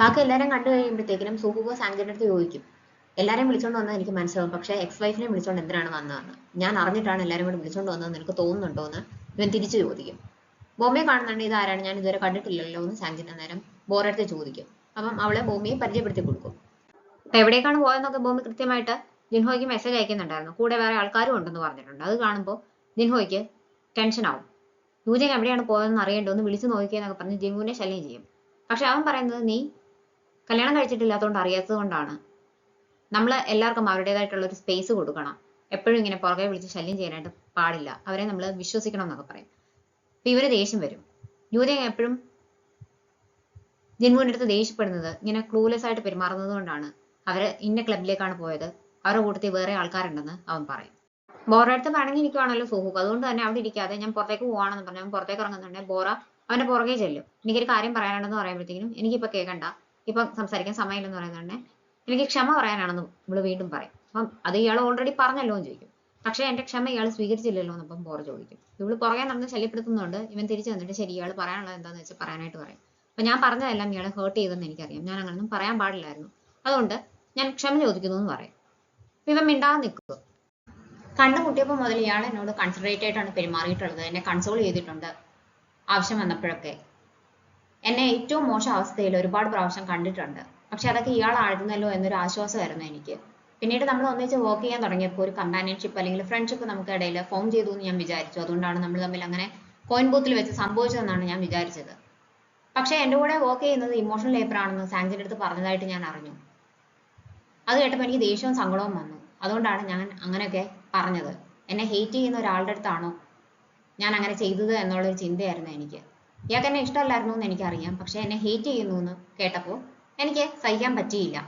ബാക്കി എല്ലാവരും കണ്ടു കഴിയുമ്പോഴത്തേക്കിനും സുഹുബോ സാങ്ജന്റെ അടുത്ത് ചോദിക്കും, എല്ലാവരെയും വിളിച്ചോണ്ട് വന്നത് എനിക്ക് മനസ്സിലാവും, പക്ഷേ എക്സ് വൈഫിനെ വിളിച്ചോണ്ട് എന്തിനാണ് വന്നതെന്ന്, ഞാൻ അറിഞ്ഞിട്ടാണ് എല്ലാവരും കൂടി വിളിച്ചോണ്ട് വന്നതെന്ന് നിനക്ക് തോന്നുന്നുണ്ടോ എന്ന് ഇവൻ തിരിച്ചു ചോദിക്കും. ബോംബെ കാണുന്നുണ്ട്, ഇതാരാണ്, ഞാൻ ഇതുവരെ കണ്ടിട്ടില്ലല്ലോ എന്ന് സാങ്ജിൻ അന്നേരം ബോറടുത്ത് ചോദിക്കും. അപ്പം അവളെ ബോംബെയെ പരിചയപ്പെടുത്തി കൊടുക്കും. അപ്പൊ എവിടേക്കാണ് പോയതെന്നൊക്കെ ബോംബെ കൃത്യമായിട്ട് ജിൻഹോയ്ക്ക് മെസ്സേജ് അയക്കുന്നുണ്ടായിരുന്നു. കൂടെ വേറെ ആൾക്കാരും ഉണ്ടെന്ന് പറഞ്ഞിട്ടുണ്ട്. അത് കാണുമ്പോൾ ജിൻഹോയ്ക്ക് ടെൻഷൻ ആവും. യൂജൻ എവിടെയാണ് പോയതെന്ന് അറിയേണ്ടോ, ഒന്ന് വിളിച്ചു നോക്കിയെന്നൊക്കെ പറഞ്ഞ് ജിൻഹുവിനെ ശല്യം ചെയ്യും. പക്ഷെ അവൻ പറയുന്നത്, നീ കല്യാണം കഴിച്ചിട്ടില്ലാത്തതുകൊണ്ട് അറിയാത്തത് കൊണ്ടാണ്. നമ്മൾ എല്ലാവർക്കും അവരുടേതായിട്ടുള്ള ഒരു സ്പേസ് കൊടുക്കണം, എപ്പോഴും ഇങ്ങനെ പുറകെ വിളിച്ച് ശല്യം ചെയ്യാനായിട്ട് പാടില്ല, അവരെ നമ്മൾ വിശ്വസിക്കണം എന്നൊക്കെ പറയും. അപ്പൊ ഇവര് ദേഷ്യം വരും. യൂജൻ എപ്പോഴും ജിൻഹുവിന്റെ അടുത്ത് ദേഷ്യപ്പെടുന്നത് ഇങ്ങനെ ക്ലൂലെസ് ആയിട്ട് പെരുമാറുന്നത് കൊണ്ടാണ്. അവര് ഇന്ന ക്ലബിലേക്കാണ് പോയത്, അവരുടെ കൂട്ടത്തിൽ വേറെ ആൾക്കാരുണ്ടെന്ന് അവൻ പറയും. ബോറയുടെ അടുത്ത് പിണങ്ങിയിരിക്കുവാണല്ലോ സുഹൂക്ക്, അതുകൊണ്ട് തന്നെ അവിടെ ഇരിക്കാതെ ഞാൻ പുറത്തേക്ക് പോവാണെന്ന് പറഞ്ഞു അവൻ പുറത്തേക്ക് ഇറങ്ങുന്നുണ്ടെങ്കിൽ ബോറ അവന്റെ പുറകെ ചെല്ലും. എനിക്കൊരു കാര്യം പറയാനുണ്ടെന്ന് പറയുമ്പോഴത്തേക്കും എനിക്കിപ്പോ കേൾക്കണ്ട, ഇപ്പം സംസാരിക്കാൻ സമയമില്ലെന്ന് പറയുന്നുണ്ടെ എനിക്ക് ക്ഷമ പറയാനാണെന്ന് ഇവള് വീണ്ടും പറയും. അപ്പം അത് ഇയാൾ ഓൾറെഡി പറഞ്ഞല്ലോ എന്ന് ചോദിക്കും. പക്ഷെ എന്റെ ക്ഷമ ഇയാൾ സ്വീകരിച്ചില്ലല്ലോ എന്നപ്പം ബോറ ചോദിക്കും. ഇവള് പുറകെ നടന്ന് ശല്യപ്പെടുത്തുന്നുണ്ട്. ഇവൻ തിരിച്ചു വന്നിട്ട് ശരി, ഇയാൾ പറയാനുള്ളത് എന്താന്ന് വെച്ചാൽ പറയാനായിട്ട് പറയും. അപ്പൊ ഞാൻ പറഞ്ഞതെല്ലാം ഇയാളെ ഹേർട്ട് ചെയ്തെന്ന് എനിക്കറിയാം, ഞാൻ അങ്ങനൊന്നും പറയാൻ പാടില്ലായിരുന്നു, അതുകൊണ്ട് ഞാൻ ക്ഷമ ചോദിക്കുന്നു എന്ന് പറയും. ഇവൻ മിണ്ടാതെ നിൽക്കുക. കണ്ടുമുട്ടിയപ്പോൾ മുതൽ ഇയാൾ എന്നോട് കൺസിഡറേറ്റ് ആയിട്ടാണ് പെരുമാറിയിട്ടുള്ളത്, എന്നെ കൺസോൾ ചെയ്തിട്ടുണ്ട് ആവശ്യം വന്നപ്പോഴൊക്കെ. എന്നെ ഏറ്റവും മോശം അവസ്ഥയിൽ ഒരുപാട് പ്രാവശ്യം കണ്ടിട്ടുണ്ട്, പക്ഷെ അതൊക്കെ ഇയാളായിരുന്നല്ലോ എന്നൊരു ആശ്വാസമായിരുന്നു എനിക്ക്. പിന്നീട് നമ്മൾ ഒന്നിച്ച് വർക്ക് ചെയ്യാൻ തുടങ്ങിയപ്പോൾ ഒരു കമ്പാനിയൻഷിപ്പ് അല്ലെങ്കിൽ ഫ്രണ്ട്ഷിപ്പ് നമുക്ക് ഇടയിൽ ഫോം ചെയ്തു എന്ന് ഞാൻ വിചാരിച്ചു. അതുകൊണ്ടാണ് നമ്മൾ തമ്മിൽ അങ്ങനെ കോയിൻ ബൂത്തിൽ വെച്ച് സംഭവിച്ചതെന്നാണ് ഞാൻ വിചാരിച്ചത്. പക്ഷെ എൻ്റെ കൂടെ വർക്ക് ചെയ്യുന്നത് ഇമോഷണൽ ലേബർ ആണെന്ന് സാങ്ജിന്റെ അടുത്ത് പറഞ്ഞതായിട്ട് ഞാൻ അറിഞ്ഞു. അത് കേട്ടപ്പോൾ എനിക്ക് ദേഷ്യവും സങ്കടവും വന്നു. അതുകൊണ്ടാണ് ഞാൻ അങ്ങനെയൊക്കെ പറഞ്ഞത്. എന്നെ ഹെയ്റ്റ് ചെയ്യുന്ന ഒരാളുടെ അടുത്താണോ ഞാൻ അങ്ങനെ ചെയ്തത് എന്നുള്ളൊരു ചിന്തയായിരുന്നു എനിക്ക്. ഇയാൾക്ക് എന്നെ ഇഷ്ടമല്ലായിരുന്നു എന്ന് എനിക്കറിയാം, പക്ഷെ എന്നെ ഹെയ്റ്റ് ചെയ്യുന്നു എന്ന് കേട്ടപ്പോൾ എനിക്ക് സഹിക്കാൻ പറ്റിയില്ല.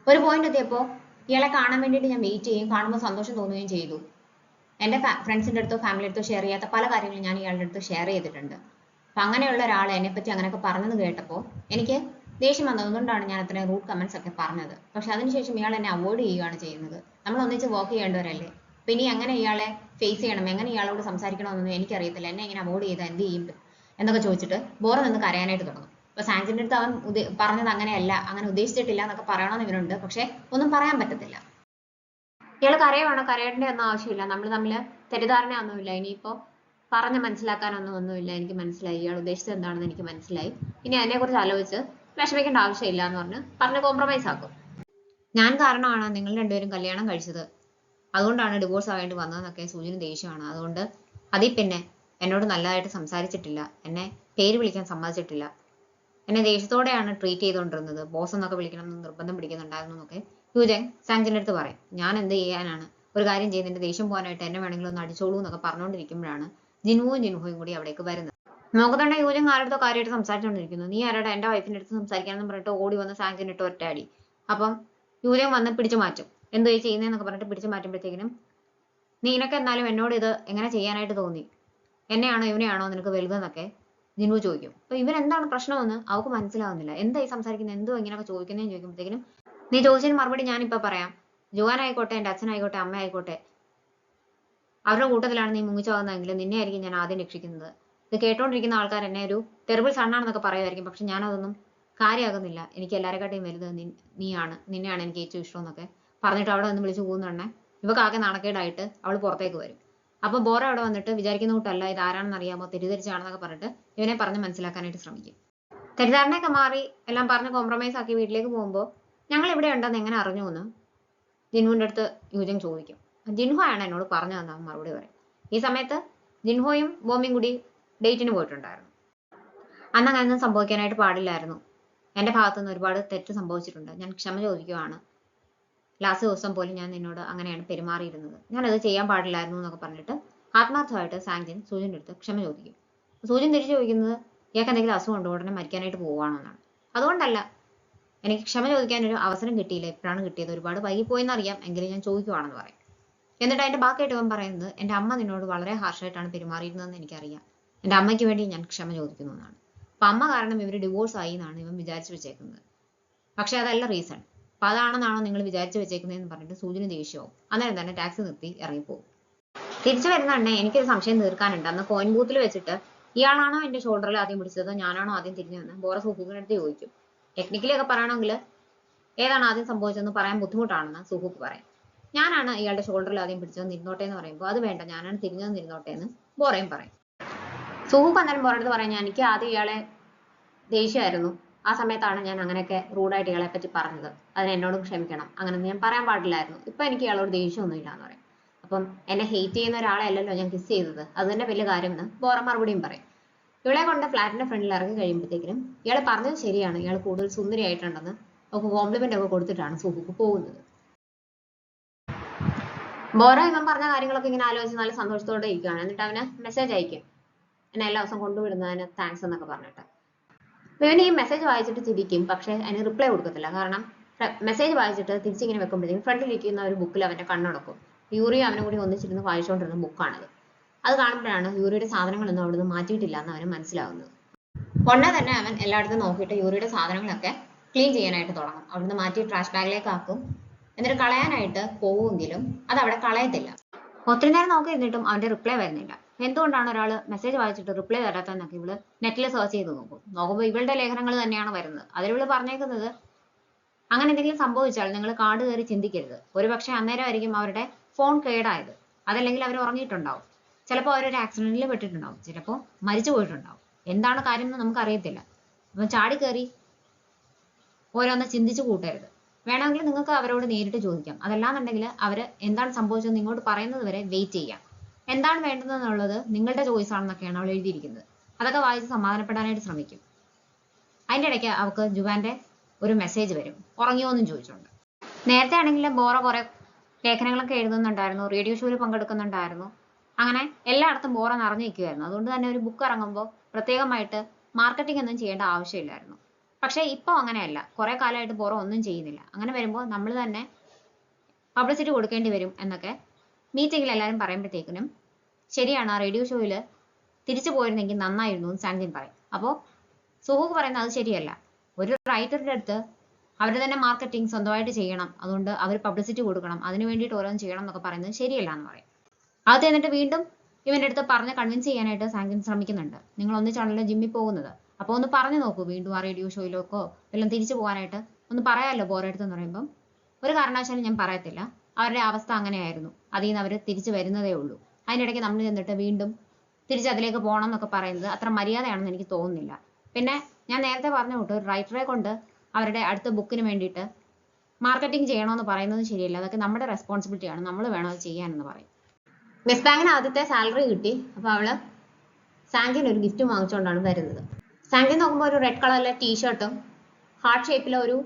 ഒരു പോയിന്റ് എത്തിയപ്പോൾ ഇയാളെ കാണാൻ വേണ്ടിയിട്ട് ഞാൻ വെയിറ്റ് ചെയ്യും, കാണുമ്പോൾ സന്തോഷം തോന്നുകയും ചെയ്തു. എൻ്റെ ഫ്രണ്ട്സിൻ്റെ അടുത്തോ ഫാമിലി അടുത്തോ ഷെയർ ചെയ്യാത്ത പല കാര്യങ്ങളും ഞാൻ ഇയാളുടെ അടുത്ത് ഷെയർ ചെയ്തിട്ടുണ്ട്. അപ്പം അങ്ങനെയുള്ള ഒരാൾ എന്നെപ്പറ്റി അങ്ങനെയൊക്കെ പറഞ്ഞത് കേട്ടപ്പോൾ എനിക്ക് ദേഷ്യം വന്നതുകൊണ്ടാണ് ഞാൻ അത്രയും റൂട്ട് കമന്റ്സ് ഒക്കെ പറഞ്ഞത്. പക്ഷെ അതിനുശേഷം ഇയാൾ എന്നെ അവോയ്ഡ് ചെയ്യുകയാണ് ചെയ്യുന്നത്. നമ്മൾ ഒന്നിച്ച് വർക്ക് ചെയ്യേണ്ടവരല്ലേ, അപ്പം ഇനി എങ്ങനെ ഇയാളെ ഫേസ് ചെയ്യണം, എങ്ങനെ ഇയാളോട് സംസാരിക്കണമെന്നൊന്നും എനിക്കറിയത്തില്ല, എന്നെ ഇങ്ങനെ അവോയ്ഡ് ചെയ്താൽ എന്ത് ചെയ്യും എന്നൊക്കെ ചോദിച്ചിട്ട് ബോറ നിന്ന് കരയാനായിട്ട് തുടങ്ങും. അപ്പൊ സാങ്ജിന്റെ അടുത്ത് അവൻ പറഞ്ഞത് അങ്ങനെയല്ല, അങ്ങനെ ഉദ്ദേശിച്ചിട്ടില്ല എന്നൊക്കെ പറയണമെന്ന് ഇവനുണ്ട്, പക്ഷെ ഒന്നും പറയാൻ പറ്റത്തില്ല. ഇയാൾ കരയുവാണോ, കരയേണ്ട ഒന്നും ആവശ്യമില്ല, നമ്മൾ തമ്മിൽ തെറ്റിദ്ധാരണ ഒന്നുമില്ല, ഇനിയിപ്പോ പറഞ്ഞ് മനസ്സിലാക്കാനൊന്നും ഒന്നുമില്ല, എനിക്ക് മനസ്സിലായി ഇയാൾ ഉദ്ദേശിച്ചത് എന്താണെന്ന് എനിക്ക് മനസ്സിലായി, ഇനി അതിനെക്കുറിച്ച് ആലോചിച്ച് വിഷമിക്കേണ്ട ആവശ്യമില്ല എന്ന് പറഞ്ഞ് കോംപ്രമൈസ് ആക്കും. ഞാൻ കാരണമാണ് നിങ്ങൾ രണ്ടുപേരും കല്യാണം കഴിച്ചത്, അതുകൊണ്ടാണ് ഡിവോഴ്സ് ആവേണ്ടി വന്നതെന്നൊക്കെ സൂചന ദേഷ്യമാണ്. അതുകൊണ്ട് അതിൽ പിന്നെ എന്നോട് നല്ലതായിട്ട് സംസാരിച്ചിട്ടില്ല, എന്നെ പേര് വിളിക്കാൻ സമ്മതിച്ചിട്ടില്ല, എന്നെ ദേഷ്യത്തോടെയാണ് ട്രീറ്റ് ചെയ്തുകൊണ്ടിരുന്നത്, ബോസ് എന്നൊക്കെ വിളിക്കണം എന്ന് നിർബന്ധം പിടിക്കുന്നുണ്ടായിരുന്നു എന്നൊക്കെ യൂജൻ സാങ്ജിന്റെ അടുത്ത് പറയും. ഞാൻ എന്ത് ചെയ്യാനാണ്, ഒരു കാര്യം ചെയ്ത് എന്റെ ദേഷ്യം പോകാനായിട്ട് എന്നെ വേണമെങ്കിലും ഒന്ന് അടിച്ചോളൂ എന്നൊക്കെ പറഞ്ഞുകൊണ്ടിരിക്കുമ്പോഴാണ് ജിൻഹുവും കൂടി അവിടേക്ക് വരുന്നത്. നോക്കുന്നുണ്ടെ യൂജൻ ആരുടെ കാര്യമായിട്ട് സംസാരിച്ചുകൊണ്ടിരിക്കുന്നു. നീ ആരുടെ, എന്റെ വൈഫിന്റെ അടുത്ത് സംസാരിക്കാനെന്ന് പറഞ്ഞിട്ട് ഓടി വന്ന് സാങ്ജിന് ഇട്ട് ഒറ്റയടി. അപ്പം യൂജൻ വന്ന് പിടിച്ചു മാറ്റും. എന്തോ ചെയ്യുന്നതെന്നൊക്കെ പറഞ്ഞിട്ട് പിടിച്ചു മാറ്റുമ്പോഴത്തേക്കിനും, നിനക്ക് എന്നാലും എന്നോട് ഇത് എങ്ങനെ ചെയ്യാനായിട്ട് തോന്നി, എന്നെയാണോ ഇവനെയാണോ നിനക്ക് വലുതെന്നൊക്കെ ജിൻഹു ചോദിക്കും. അപ്പൊ ഇവൻ എന്താണ് പ്രശ്നമെന്ന് അവൾക്ക് മനസ്സിലാവുന്നില്ല. എന്തായി സംസാരിക്കുന്നത്, എന്തോ ഇങ്ങനെയൊക്കെ ചോദിക്കുന്നതെന്ന് ചോദിക്കുമ്പോഴത്തേക്കിനും, നീ ചോദിച്ചതിന് മറുപടി ഞാനിപ്പോ പറയാം. ജോവാൻ ആയിക്കോട്ടെ, എന്റെ അച്ഛനായിക്കോട്ടെ, അമ്മ ആയിക്കോട്ടെ, അവരുടെ കൂട്ടത്തിലാണ് നീ മുങ്ങിച്ചാവുന്നതെങ്കിൽ നിന്നെ ആയിരിക്കും ഞാൻ ആദ്യം രക്ഷിക്കുന്നത്. ഇത് കേട്ടോണ്ടിരിക്കുന്ന ആൾക്കാർ എന്നെ ഒരു ടെറിബിൾ സണ്ണാണെന്നൊക്കെ പറയുമായിരിക്കും, പക്ഷെ ഞാനതൊന്നും കാര്യമാകുന്നില്ല. എനിക്ക് എല്ലാവരെക്കാട്ടിയും വലുത് നീയാണ്, നിന്നെയാണ് എനിക്ക് ഏറ്റവും ഇഷ്ടം എന്നൊക്കെ പറഞ്ഞിട്ട് അവിടെ നിന്ന് വിളിച്ചു പോകുന്നുണ്ടെ ഇവക്കാകെ നാണക്കേടായിട്ട് അവൾ പുറത്തേക്ക് വരും. അപ്പൊ ബോറ അവിടെ വന്നിട്ട് വിചാരിക്കുന്ന കൂട്ടല്ല, ഇത് ആരാണെന്ന് അറിയാമോ, തെറ്റിദ്ധരിച്ചാണെന്നൊക്കെ പറഞ്ഞിട്ട് ഇവനെ പറഞ്ഞ് മനസ്സിലാക്കാനായിട്ട് ശ്രമിക്കും. തെറ്റിദ്ധാരണയൊക്കെ മാറി എല്ലാം പറഞ്ഞ് കോംപ്രമൈസ് ആക്കി വീട്ടിലേക്ക് പോകുമ്പോൾ, ഞങ്ങൾ ഇവിടെ ഉണ്ടെന്ന് എങ്ങനെ അറിഞ്ഞു എന്ന് ജിൻഹുവിന്റെ അടുത്ത് യൂജൻ ചോദിക്കും. ജിൻഹു ആണ് എന്നോട് പറഞ്ഞതെന്ന് അവൻ മറുപടി പറയും. ഈ സമയത്ത് ജിൻഹോയും ബോമിയും കൂടി ഡേറ്റിന് പോയിട്ടുണ്ടായിരുന്നു. അന്ന് അങ്ങനെയൊന്നും സംഭവിക്കാനായിട്ട് പാടില്ലായിരുന്നു, എന്റെ ഭാഗത്തുനിന്ന് ഒരുപാട് തെറ്റ് സംഭവിച്ചിട്ടുണ്ട്, ഞാൻ ക്ഷമ ചോദിക്കുവാണ്, ലാസ്റ്റ് ദിവസം പോലും ഞാൻ നിന്നോട് അങ്ങനെയാണ് പെരുമാറിയിരുന്നത്, ഞാനത് ചെയ്യാൻ പാടില്ലായിരുന്നു എന്നൊക്കെ പറഞ്ഞിട്ട് ആത്മാർത്ഥമായിട്ട് സാങ്ജിൻ സൂര്യന്റെ അടുത്ത് ക്ഷമ ചോദിക്കും. സൂര്യൻ തിരിച്ചു ചോദിക്കുന്നത്, ഇയാൾക്ക് എന്തെങ്കിലും അസുഖമുണ്ടോ, ഉടനെ മരിക്കാനായിട്ട് പോവുകയാണോ എന്നാണ്. അതുകൊണ്ടല്ല, എനിക്ക് ക്ഷമ ചോദിക്കാൻ ഒരു അവസരം കിട്ടിയില്ല, എപ്പോഴാണ് കിട്ടിയത്, ഒരുപാട് വൈകിപ്പോയെന്ന് അറിയാം, എങ്കിലും ഞാൻ ചോദിക്കുവാണെന്ന് പറയും. എന്നിട്ട് അതിന്റെ ബാക്കിയായിട്ട് ഇവൻ പറയുന്നത്, എന്റെ അമ്മ നിന്നോട് വളരെ ഹാർഷായിട്ടാണ് പെരുമാറിയിരുന്നതെന്ന് എനിക്കറിയാം, എന്റെ അമ്മയ്ക്ക് വേണ്ടി ഞാൻ ക്ഷമ ചോദിക്കുന്നു എന്നാണ്. അപ്പൊ അമ്മ കാരണം ഇവർ ഡിവോഴ്സ് ആയി എന്നാണ് ഇവൻ വിചാരിച്ചു വെച്ചേക്കുന്നത്. പക്ഷെ അതല്ല റീസൺ. അപ്പൊ അതാണെന്നാണോ നിങ്ങൾ വിചാരിച്ചു വെച്ചേക്കുന്നതെന്ന് പറഞ്ഞിട്ട് സൂര്യന് ദേഷ്യവും. അന്നേരം തന്നെ ടാക്സി നിർത്തി ഇറങ്ങിപ്പോകും. തിരിച്ചു വരുന്ന എനിക്കൊരു സംശയം തീർക്കാനുണ്ട്. അന്ന് കോയിൻ ബൂത്തിൽ വെച്ചിട്ട് ഇയാളാണോ എന്റെ ഷോൾഡറിൽ ആദ്യം പിടിച്ചത്, ഞാനാണോ ആദ്യം തിരിഞ്ഞതെന്ന് ബോറ സുഹൂക്കിന്റെ അടുത്ത് ചോദിക്കും. ടെക്നിക്കലി ഒക്കെ പറയണമെങ്കിൽ ഏതാണ് ആദ്യം സംഭവിച്ചതെന്ന് പറയാൻ ബുദ്ധിമുട്ടാണെന്ന് സുഹൂക്ക് പറയും. ഞാനാണ് ഇയാളുടെ ഷോൾഡറിൽ ആദ്യം പിടിച്ചത്, നിന്നോട്ടെ എന്ന് പറയുമ്പോൾ അത് വേണ്ട, ഞാനാണ് തിരിഞ്ഞത്, നിന്നോട്ടെ എന്ന് ബോറയും പറയും. സുഹൂക്ക് അന്നേരം ബോറ അടുത്ത് പറയാം, എനിക്ക് ആദ്യം ഇയാളെ ദേഷ്യമായിരുന്നു, ആ സമയത്താണ് ഞാൻ അങ്ങനെയൊക്കെ റൂഡായിട്ട് ഇയാളെ പറ്റി പറഞ്ഞത്, അതിന് എന്നോടും ക്ഷമിക്കണം, അങ്ങനെ ഞാൻ പറയാൻ പാടില്ലായിരുന്നു, ഇപ്പൊ എനിക്ക് ഇയാളോട് ദേഷ്യമൊന്നും ഇല്ല എന്ന് പറയും. അപ്പം എന്നെ ഹെയ്റ്റ് ചെയ്യുന്ന ഒരാളെ അല്ലല്ലോ ഞാൻ കിസ് ചെയ്തത്, അത് തന്നെ വലിയ കാര്യം എന്ന് ബോറ മറുപടിയും പറയും. ഇവളെ കൊണ്ട് ഫ്ലാറ്റിന്റെ ഫ്രണ്ടിൽ ഇറങ്ങി കഴിയുമ്പോഴത്തേക്കിനും ഇയാൾ പറഞ്ഞത് ശരിയാണ്, ഇയാൾ കൂടുതൽ സുന്ദരിയായിട്ടുണ്ടെന്ന് ഒക്കെ കോംപ്ലിമെന്റ് ഒക്കെ കൊടുത്തിട്ടാണ് സുഹൂക്ക് പോകുന്നത്. ബോറ ഇവൻ പറഞ്ഞ കാര്യങ്ങളൊക്കെ ഇങ്ങനെ ആലോചിച്ച് നല്ല സന്തോഷത്തോടെ ഇരിക്കുകയാണ്. എന്നിട്ട് അവന് മെസ്സേജ് അയക്കും, എന്നെ എല്ലാ ദിവസം കൊണ്ടുവിടുന്നതിന് താങ്ക്സ് എന്നൊക്കെ പറഞ്ഞിട്ട്. ഇവൻ ഈ മെസ്സേജ് വായിച്ചിട്ട് ചിരിക്കും, പക്ഷെ അതിന് റിപ്ലൈ കൊടുക്കത്തില്ല. കാരണം മെസ്സേജ് വായിച്ചിട്ട് തിരിച്ചിങ്ങനെ വെക്കുമ്പോഴത്തേക്കും ഫ്രണ്ടിലിരിക്കുന്ന ഒരു ബുക്കിൽ അവന്റെ കണ്ണടക്കും. യൂറിയും അവനും കൂടി ഒന്നിച്ചിരുന്ന് വായിച്ചുകൊണ്ടിരുന്ന ബുക്കാണത്. അത് കാണുമ്പോഴാണ് യൂറിയുടെ സാധനങ്ങളൊന്നും അവിടുന്ന് മാറ്റിയിട്ടില്ല എന്ന് അവന് മനസ്സിലാവുന്നത്. ഉടനെ തന്നെ അവൻ എല്ലായിടത്തും നോക്കിയിട്ട് യൂറിയുടെ സാധനങ്ങളൊക്കെ ക്ലീൻ ചെയ്യാനായിട്ട് തുടങ്ങും. അവിടുന്ന് മാറ്റി ട്രാഷ് ബാഗിലേക്ക് ആക്കും. എന്നിട്ട് കളയാനായിട്ട് പോവുമെങ്കിലും അത് അവിടെ കളയത്തില്ല. ഒത്തിരി നേരം നോക്കിയിരുന്നിട്ടും അവന്റെ റിപ്ലൈ വരുന്നില്ല. എന്തുകൊണ്ടാണ് ഒരാൾ മെസ്സേജ് വായിച്ചിട്ട് റിപ്ലൈ തരാത്തതെന്നൊക്കെ ഇവള് നെറ്റിൽ സെർച്ച് ചെയ്ത് നോക്കുമ്പോൾ ഇവളുടെ ലേഖനങ്ങൾ തന്നെയാണ് വരുന്നത്. അതിൽ ഇവള് പറഞ്ഞേക്കുന്നത്, അങ്ങനെ എന്തെങ്കിലും സംഭവിച്ചാൽ നിങ്ങൾ കാട് കയറി ചിന്തിക്കരുത്, ഒരുപക്ഷെ അന്നേരമായിരിക്കും അവരുടെ ഫോൺ കേടായത്, അതല്ലെങ്കിൽ അവർ ഉറങ്ങിയിട്ടുണ്ടാവും, ചിലപ്പോൾ അവരൊരു ആക്സിഡന്റിൽ പെട്ടിട്ടുണ്ടാവും, ചിലപ്പോൾ മരിച്ചു പോയിട്ടുണ്ടാവും, എന്താണ് കാര്യം എന്ന് നമുക്ക് അറിയത്തില്ല. അപ്പം ചാടി കയറി ഓരോന്ന് ചിന്തിച്ചു കൂട്ടരുത്. വേണമെങ്കിൽ നിങ്ങൾക്ക് അവരോട് നേരിട്ട് ചോദിക്കാം, അതല്ലാന്നുണ്ടെങ്കിൽ അവര് എന്താണ് സംഭവിച്ചതെന്ന് ഇങ്ങോട്ട് പറയുന്നത് വരെ വെയിറ്റ് ചെയ്യാം. എന്താണ് വേണ്ടതെന്നുള്ളത് നിങ്ങളുടെ ചോയ്സ് ആണെന്നൊക്കെയാണ് അവൾ എഴുതിയിരിക്കുന്നത്. അതൊക്കെ വായിച്ച് സമാധാനപ്പെടാനായിട്ട് ശ്രമിക്കും. അതിൻ്റെ ഇടയ്ക്ക് അവൾക്ക് ജുവാന്റെ ഒരു മെസ്സേജ് വരും, ഉറങ്ങിയോ എന്നും ചോദിച്ചുകൊണ്ട്. നേരത്തെ ആണെങ്കിൽ ബോറ കുറെ ലേഖനങ്ങളൊക്കെ എഴുതുന്നുണ്ടായിരുന്നു, റേഡിയോ ഷോയിൽ പങ്കെടുക്കുന്നുണ്ടായിരുന്നു, അങ്ങനെ എല്ലായിടത്തും ബോറ നിറഞ്ഞു നിൽക്കുമായിരുന്നു. അതുകൊണ്ട് തന്നെ ഒരു ബുക്ക് ഇറങ്ങുമ്പോൾ പ്രത്യേകമായിട്ട് മാർക്കറ്റിംഗ് ഒന്നും ചെയ്യേണ്ട ആവശ്യമില്ലായിരുന്നു. പക്ഷേ ഇപ്പോൾ അങ്ങനെയല്ല, കുറെ കാലമായിട്ട് ബോറ ഒന്നും ചെയ്യുന്നില്ല. അങ്ങനെ വരുമ്പോൾ നമ്മൾ തന്നെ പബ്ലിസിറ്റി കൊടുക്കേണ്ടി വരും എന്നൊക്കെ മീറ്റിംഗിൽ എല്ലാവരും പറയുമ്പോഴത്തേക്കിനും ശരിയാണ്, ആ റേഡിയോ ഷോയിൽ തിരിച്ചു പോയിരുന്നെങ്കിൽ നന്നായിരുന്നു എന്ന് സാങ്ജിൻ പറയും. അപ്പോൾ സുഹൂക്ക് പറയുന്നത് അത് ശരിയല്ല, ഒരു റൈറ്ററുടെ അടുത്ത് അവർ തന്നെ മാർക്കറ്റിംഗ് സ്വന്തമായിട്ട് ചെയ്യണം, അതുകൊണ്ട് അവർ പബ്ലിസിറ്റി കൊടുക്കണം, അതിന് വേണ്ടിയിട്ട് ഓരോന്ന് ചെയ്യണം എന്നൊക്കെ പറയുന്നത് ശരിയല്ല എന്ന് പറയും. അത് എന്നിട്ട് വീണ്ടും ഇവന്റെ അടുത്ത് പറഞ്ഞ് കൺവിൻസ് ചെയ്യാനായിട്ട് സാങ്ജിൻ ശ്രമിക്കുന്നുണ്ട്. നിങ്ങൾ ഒന്നിച്ചാണല്ലോ ജിമ്മിൽ പോകുന്നത്, അപ്പോൾ ഒന്ന് പറഞ്ഞു നോക്കൂ, വീണ്ടും ആ റേഡിയോ ഷോയിലേക്കോ എല്ലാം തിരിച്ചു പോകാനായിട്ട് ഒന്ന് പറയാമല്ലോ ബോറ അടുത്ത് എന്ന് പറയുമ്പം, ഒരു കാരണവശാലും ഞാൻ പറയത്തില്ല, അവരുടെ അവസ്ഥ അങ്ങനെയായിരുന്നു, അതിൽ നിന്ന് അവർ തിരിച്ചു വരുന്നതേ ഉള്ളൂ, അതിനിടയ്ക്ക് നമ്മൾ ചെന്നിട്ട് വീണ്ടും തിരിച്ച് അതിലേക്ക് പോകണം എന്നൊക്കെ പറയുന്നത് അത്ര മര്യാദയാണെന്ന് എനിക്ക് തോന്നുന്നില്ല. പിന്നെ ഞാൻ നേരത്തെ പറഞ്ഞു വിട്ടു, ഒരു റൈറ്ററെ കൊണ്ട് അവരുടെ അടുത്ത ബുക്കിന് വേണ്ടിയിട്ട് മാർക്കറ്റിംഗ് ചെയ്യണമെന്ന് പറയുന്നത് ശരിയല്ല, അതൊക്കെ നമ്മുടെ റെസ്പോൺസിബിലിറ്റിയാണ്, നമ്മൾ വേണം അത് ചെയ്യാനെന്ന് പറയും. മിസ് ബാങ്കിന് ആദ്യത്തെ സാലറി കിട്ടി. അപ്പോൾ അവള് സാങ്കിന് ഒരു ഗിഫ്റ്റ് വാങ്ങിച്ചുകൊണ്ടാണ് വരുന്നത്. സാങ്കിൻ നോക്കുമ്പോൾ ഒരു റെഡ് കളറിലെ ടീഷർട്ടും ഹാർട്ട് ഷേപ്പിലെ ഒരു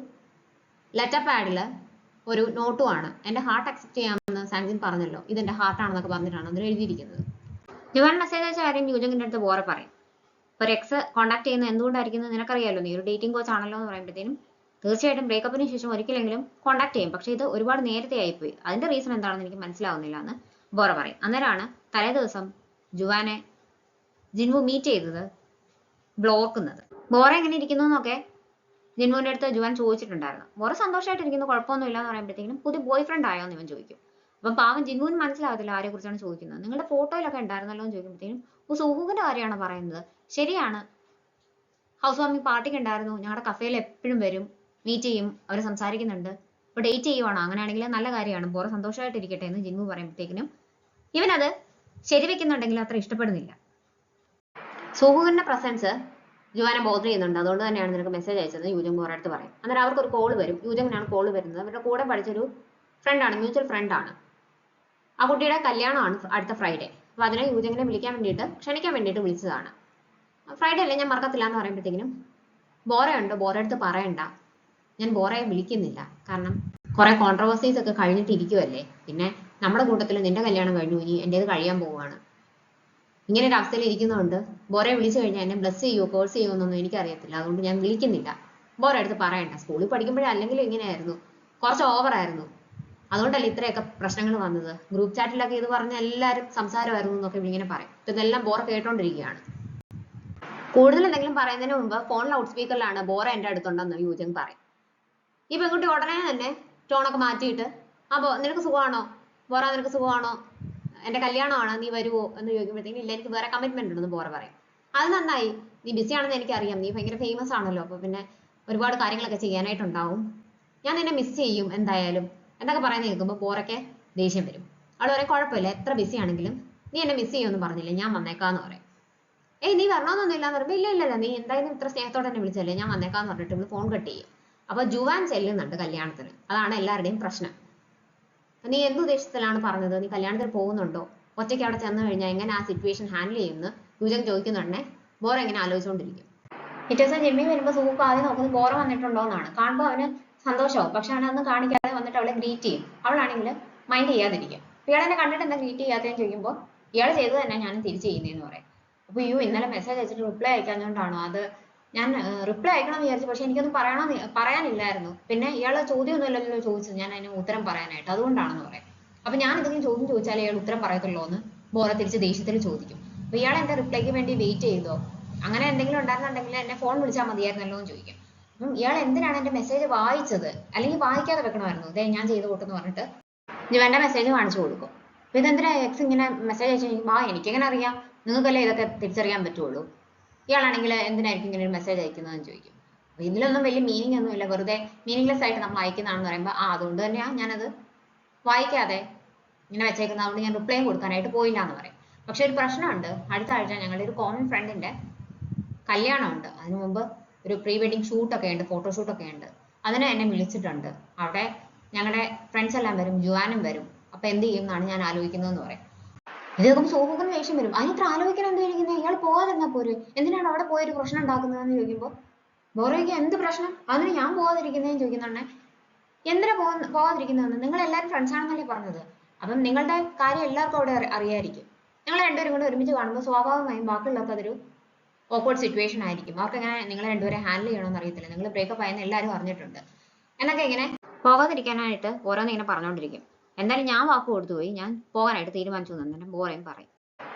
ലെറ്റർ പാഡിൽ ഒരു നോട്ടുമാണ്. എൻ്റെ ഹാർട്ട് അക്സെപ്റ്റ് ചെയ്യാമെന്ന് സാങ്കിൻ പറഞ്ഞല്ലോ, ഇതെൻ്റെ ഹാർട്ടാണെന്നൊക്കെ പറഞ്ഞിട്ടാണ് അതിൽ എഴുതിയിരിക്കുന്നത്. ജുവാൻ മെസ്സേജ് അയച്ച കാര്യം യൂജങ്ങിൻ്റെ അടുത്ത് ബോറ പറയും. ഒരു എക്സ് കോൺടാക്ട് ചെയ്യുന്നത് എന്തുകൊണ്ടായിരിക്കുന്നത് നിനക്കറിയാലോ, നീ ഒരു ഡേറ്റിംഗ് കോച്ച് ആണല്ലോ എന്ന് പറയുമ്പോഴത്തേനും തീർച്ചയായിട്ടും ബ്രേക്കപ്പിന് ശേഷം ഒരിക്കലെങ്കിലും കോൺടാക്ട് ചെയ്യും, പക്ഷേ ഇത് ഒരുപാട് നേരത്തെ ആയിപ്പോയി, അതിന്റെ റീസൺ എന്താണെന്ന് എനിക്ക് മനസ്സിലാവുന്നില്ല എന്ന് ബോറ പറയും. അന്നേരമാണ് തലേ ദിവസം ജുവാനെ ജിൻവു മീറ്റ് ചെയ്തത് ബ്ലോക്കുന്നത്. ബോറ എങ്ങനെ ഇരിക്കുന്നു എന്നൊക്കെ ജിൻവുവിന്റെ അടുത്ത് ജുവാൻ ചോദിച്ചിട്ടുണ്ടായിരുന്നു. ബോറ സന്തോഷമായിട്ടിരിക്കുന്നു, കുഴപ്പമൊന്നുമില്ല എന്ന് പറയുമ്പോഴത്തേക്കും പുതിയ ബോയ് ഫ്രണ്ട് ആയോ എന്ന് ഇവൻ ചോദിക്കും. അപ്പം പാവം ജിൻവുവിന് മനസ്സിലാവത്തില്ല ആരെ കുറിച്ചാണ് ചോദിക്കുന്നത്. നിങ്ങളുടെ ഫോട്ടോയിലൊക്കെ ഉണ്ടായിരുന്നല്ലോ എന്ന് ചോദിക്കുമ്പോഴത്തേക്കും സുഹൂഖിന്റെ കാര്യമാണ് പറയുന്നത്. ശരിയാണ്, ഹൗസ് വാമിംഗ് പാർട്ടിക്ക് ഉണ്ടായിരുന്നു, ഞങ്ങളുടെ കഫേയിൽ എപ്പോഴും വരും, മീറ്റ് ചെയ്യും, അവർ സംസാരിക്കുന്നുണ്ട്, ഇപ്പോൾ ഡേറ്റ് ചെയ്യുവാണ്, അങ്ങനെയാണെങ്കിൽ നല്ല കാര്യമാണ്, ബോറ സന്തോഷമായിട്ടിരിക്കട്ടെ എന്ന് ജിൻവു പറയുമ്പോഴത്തേക്കിനും ഇവനത് ശരിവെക്കുന്നുണ്ടെങ്കിലും അത്ര ഇഷ്ടപ്പെടുന്നില്ല. സുഹൂഖിന്റെ പ്രസൻസ് ജുവാനെ ബോധർ ചെയ്യുന്നുണ്ട്, അതുകൊണ്ട് തന്നെയാണ് നിനക്ക് മെസ്സേജ് അയച്ചത് യൂജങ് ബോറ അടുത്ത് പറയും. അന്നേരം അവർക്ക് ഒരു കോൾ വരും, യൂജങ്ങിനാണ് കോൾ വരുന്നത്. അവരുടെ കൂടെ പഠിച്ചൊരു ഫ്രണ്ടാണ്, മ്യൂച്വൽ ഫ്രണ്ടാണ്. ആ കുട്ടിയുടെ കല്യാണമാണ് അടുത്ത ഫ്രൈഡേ. അപ്പോൾ അതിനെ യൂജങ്ങിനെ വിളിക്കാൻ വേണ്ടിയിട്ട് ക്ഷണിക്കാൻ വേണ്ടിയിട്ട് വിളിച്ചതാണ്. ഫ്രൈഡേ അല്ലേ, ഞാൻ മറക്കത്തില്ല എന്ന് പറയുമ്പോഴത്തേക്കിനും ബോറയുണ്ട്, ബോറ അടുത്ത് പറയണ്ട, ഞാൻ ബോറയെ വിളിക്കുന്നില്ല, കാരണം കുറെ കോൺട്രവേഴ്സീസ് ഒക്കെ കഴിഞ്ഞിട്ടിരിക്കുമല്ലേ, പിന്നെ നമ്മുടെ കൂട്ടത്തിൽ നിന്റെ കല്യാണം കഴിഞ്ഞു, ഇനി എൻ്റേത് കഴിയാൻ പോവുകയാണ്, ഇങ്ങനെ ഒരു അവസ്ഥയിൽ ഇരിക്കുന്നതുകൊണ്ട് ബോറയെ വിളിച്ചു കഴിഞ്ഞാൽ എന്നെ ബ്ലസ് ചെയ്യുമോ കോഴ്സ് ചെയ്യുമോ എന്നൊന്നും എനിക്കറിയത്തില്ല, അതുകൊണ്ട് ഞാൻ വിളിക്കുന്നില്ല, ബോറ അടുത്ത് പറയണ്ട, സ്കൂളിൽ പഠിക്കുമ്പോഴേ അല്ലെങ്കിലും ഇങ്ങനെയായിരുന്നു, കുറച്ച് ഓവറായിരുന്നു, അതുകൊണ്ടല്ലേ ഇത്രയൊക്കെ പ്രശ്നങ്ങൾ വന്നത്, ഗ്രൂപ്പ് ചാറ്റിലൊക്കെ ഇത് പറഞ്ഞ എല്ലാവരും സംസാരമായിരുന്നു എന്നൊക്കെ ഇങ്ങനെ പറയും. ഇതെല്ലാം ബോറ കേട്ടോണ്ടിരിക്കുകയാണ്. കൂടുതൽ എന്തെങ്കിലും പറയുന്നതിന് മുമ്പ് ഫോൺ ലൗഡ് സ്പീക്കറിലാണ് ബോറ എൻ്റെ അടുത്തുണ്ടെന്ന് യൂജങ് പറയും. ഈ പെൺകുട്ടി ഉടനെ തന്നെ ടോണൊക്കെ മാറ്റിയിട്ട്, നിനക്ക് സുഖമാണോ ബോറ, നിനക്ക് സുഖമാണോ, എൻ്റെ കല്യാണമാണ്, നീ വരുവോ എന്ന് ചോദിക്കുമ്പോഴത്തേക്കും ഇല്ല, എനിക്ക് വേറെ കമ്മിറ്റ്മെന്റ് ഉണ്ടെന്ന് ബോറ പറയും. അത് നന്നായി, നീ ബിസി ആണെന്ന് എനിക്കറിയാം, നീ ഭയങ്കര ഫേമസ് ആണല്ലോ, അപ്പൊ പിന്നെ ഒരുപാട് കാര്യങ്ങളൊക്കെ ചെയ്യാനായിട്ടുണ്ടാവും, ഞാൻ നിന്നെ മിസ് ചെയ്യും എന്തായാലും എന്നൊക്കെ പറയുന്നത് കേൾക്കുമ്പോൾ ബോറയ്ക്ക് ദേഷ്യം വരും. അവൾ പറയും കുഴപ്പമില്ല, എത്ര ബിസി ആണെങ്കിലും നീ എന്നെ മിസ് ചെയ്യുമെന്ന് പറഞ്ഞില്ലേ, ഞാൻ വന്നേക്കാന്ന് പറയും. ഏയ് നീ വരണോന്നൊന്നും ഇല്ലാന്ന് പറയുമ്പോൾ ഇല്ല ഇല്ല നീ എന്തായാലും ഇത്ര സ്നേഹത്തോടെ എന്നെ വിളിച്ചല്ലേ, ഞാൻ വന്നേക്കാന്ന് പറഞ്ഞിട്ട് ഇവള് ഫോൺ കട്ട് ചെയ്യും. അപ്പൊ ജുവാൻ ചെല്ലുന്നുണ്ട് കല്യാണത്തിന്, അതാണ് എല്ലാവരുടെയും പ്രശ്നം. നീ എന്ത് ഉദ്ദേശത്തിലാണ് പറഞ്ഞത്, നീ കല്യാണത്തിന് പോകുന്നുണ്ടോ, ഒറ്റയ്ക്ക് അവിടെ ചെന്ന് കഴിഞ്ഞാൽ എങ്ങനെ ആ സിറ്റുവേഷൻ ഹാൻഡിൽ ചെയ്യുമെന്ന് യുജൻ ചോദിക്കുന്നുണ്ടേ ബോറ എങ്ങനെ ആലോചിച്ചുകൊണ്ടിരിക്കും. പിറ്റേ ദിവസം ജിമ്മി വരുമ്പോൾ സൂപ്പ് ആദ്യം നോക്കുന്നത് ബോറ വന്നിട്ടുണ്ടോ എന്നാണ്. കാണുമ്പോൾ അവന് സന്തോഷമാവും, പക്ഷെ അവനൊന്നും കാണിക്കാതെ വന്നിട്ട് അവളെ ഗ്രീറ്റ് ചെയ്യും. അവളാണെങ്കിൽ മൈൻഡ് ചെയ്യാതിരിക്കും. ഇയാളെന്നെ കണ്ടിട്ട് എന്താ ഗ്രീറ്റ് ചെയ്യാത്തതെന്ന് ചോദിക്കുമ്പോൾ ഇയാൾ ചെയ്തത് തന്നെ ഞാനും തിരിച്ച് ചെയ്യുന്നതെന്ന് പറയും. അപ്പൊ ഇന്നലെ മെസ്സേജ് അയച്ചിട്ട് റിപ്ലൈ അയക്കാഞ്ഞോണ്ടാണോ, അത് ഞാൻ റിപ്ലൈ അയക്കണം എന്ന് വിചാരിച്ചു, പക്ഷെ എനിക്കൊന്നും പറയാനില്ലായിരുന്നു, പിന്നെ ഇയാളെ ചോദ്യമൊന്നുമില്ലല്ലോ ചോദിച്ചത്, ഞാൻ അതിന് ഉത്തരം പറയാനായിട്ട്, അതുകൊണ്ടാണെന്ന് പറയും. അപ്പൊ ഞാൻ എന്തെങ്കിലും ചോദ്യം ചോദിച്ചാലേ ഇയാൾ ഉത്തരം പറയത്തുള്ളൂ എന്ന് ബോറ തിരിച്ച് ദേഷ്യത്തിൽ ചോദിക്കും. അപ്പൊ ഇയാൾ എന്റെ റിപ്ലൈക്ക് വേണ്ടി വെയിറ്റ് ചെയ്തോ, അങ്ങനെ എന്തെങ്കിലും ഉണ്ടായിരുന്നുണ്ടെങ്കിൽ എന്നെ ഫോൺ വിളിച്ചാൽ മതിയായിരുന്നല്ലോ എന്ന് ചോദിക്കും. അപ്പം ഇയാൾ എന്തിനാണ് എന്റെ മെസ്സേജ് വായിച്ചത്, അല്ലെങ്കിൽ വായിക്കാതെ വെക്കണമായിരുന്നു, ഇതേ ഞാൻ ചെയ്ത് കൂട്ടെന്ന് പറഞ്ഞിട്ട് എന്റെ മെസ്സേജ് കാണിച്ചു കൊടുക്കും. അപ്പൊ ഇതെന്തിനാ എക്സ് ഇങ്ങനെ മെസ്സേജ് അയച്ചു, എനിക്കെങ്ങനെ അറിയാം, നിങ്ങൾക്കല്ലേ ഇതൊക്കെ തിരിച്ചറിയാൻ പറ്റുള്ളൂ, ഇയാളാണെങ്കിൽ എന്തിനായിരിക്കും ഇങ്ങനെ ഒരു മെസ്സേജ് അയക്കുന്നതെന്ന് ചോദിക്കും. അപ്പൊ ഇതിലൊന്നും വലിയ മീനിങ് ഒന്നും ഇല്ല, വെറുതെ മീനിങ്ലെസ് ആയിട്ട് നമ്മൾ അയക്കുന്നതാണെന്ന് പറയുമ്പോൾ അതുകൊണ്ട് തന്നെയാ ഞാനത് വായിക്കാതെ ഇങ്ങനെ വെച്ചേക്കുന്നത്, അതുകൊണ്ട് ഞാൻ റിപ്ലൈ കൊടുക്കാനായിട്ട് പോയില്ല എന്ന് പറയും. പക്ഷെ ഒരു പ്രശ്നമുണ്ട്, അടുത്ത ആഴ്ച ഞങ്ങളുടെ ഒരു കോമൺ ഫ്രണ്ടിന്റെ കല്യാണമുണ്ട്, അതിനു മുമ്പ് ഒരു പ്രീ വെഡിങ് ഷൂട്ടൊക്കെ ഉണ്ട്, ഫോട്ടോഷൂട്ടൊക്കെ ഉണ്ട്, അതിന് എന്നെ വിളിച്ചിട്ടുണ്ട്. അവിടെ ഞങ്ങളുടെ ഫ്രണ്ട്സ് എല്ലാം വരും, ജുവാനും വരും, അപ്പൊ എന്ത് ചെയ്യും എന്നാണ് ഞാൻ ആലോചിക്കുന്നതെന്ന് പറയും. ഇത് നോക്കുമ്പോൾ സൂഹുക്കും ദേഷ്യം വരും, അതിനിത്ര ആലോചിക്കണം എന്ത് ചോദിക്കുന്നത്, ഇയാൾ പോകാതിരുന്നാ പോര്, എന്തിനാണ് അവിടെ പോയൊരു പ്രശ്നം ഉണ്ടാക്കുന്നതെന്ന് ചോദിക്കുമ്പോൾ ബോറയ്ക്ക് എന്ത് പ്രശ്നം, അതിന് ഞാൻ പോകാതിരിക്കുന്നതെന്ന് ചോദിക്കുന്നുണ്ടെ എന്തിനാ പോകാതിരിക്കുന്നതെന്ന്, നിങ്ങൾ എല്ലാവരും ഫ്രണ്ട്സ് ആണെന്നല്ലേ പറഞ്ഞത്, അപ്പം നിങ്ങളുടെ കാര്യം എല്ലാവർക്കും അവിടെ അറിയായിരിക്കും, നിങ്ങൾ രണ്ടുപേരും കൂടെ ഒരുമിച്ച് കാണുമ്പോൾ സ്വാഭാവികമായും ബാക്കിയുള്ളവർക്ക് അതൊരു ഓക്വേർഡ് സിറ്റുവേഷൻ ആയിരിക്കും, അവർക്ക് എങ്ങനെ നിങ്ങളെ രണ്ടുപേരെ ഹാൻഡിൽ ചെയ്യണമെന്ന് അറിയത്തില്ല, നിങ്ങൾ ബ്രേക്കപ്പ് ആയെന്ന് എല്ലാവരും അറിഞ്ഞിട്ടുണ്ട് എന്നൊക്കെ ഇങ്ങനെ പോകാതിരിക്കാനായിട്ട് ഓരോന്ന് ഇങ്ങനെ പറഞ്ഞുകൊണ്ടിരിക്കും. എന്തായാലും ഞാൻ വാക്ക് കൊടുത്തു പോയി, ഞാൻ പോകാനായിട്ട് തീരുമാനിച്ചു തന്നെ ബോറയും പറയും.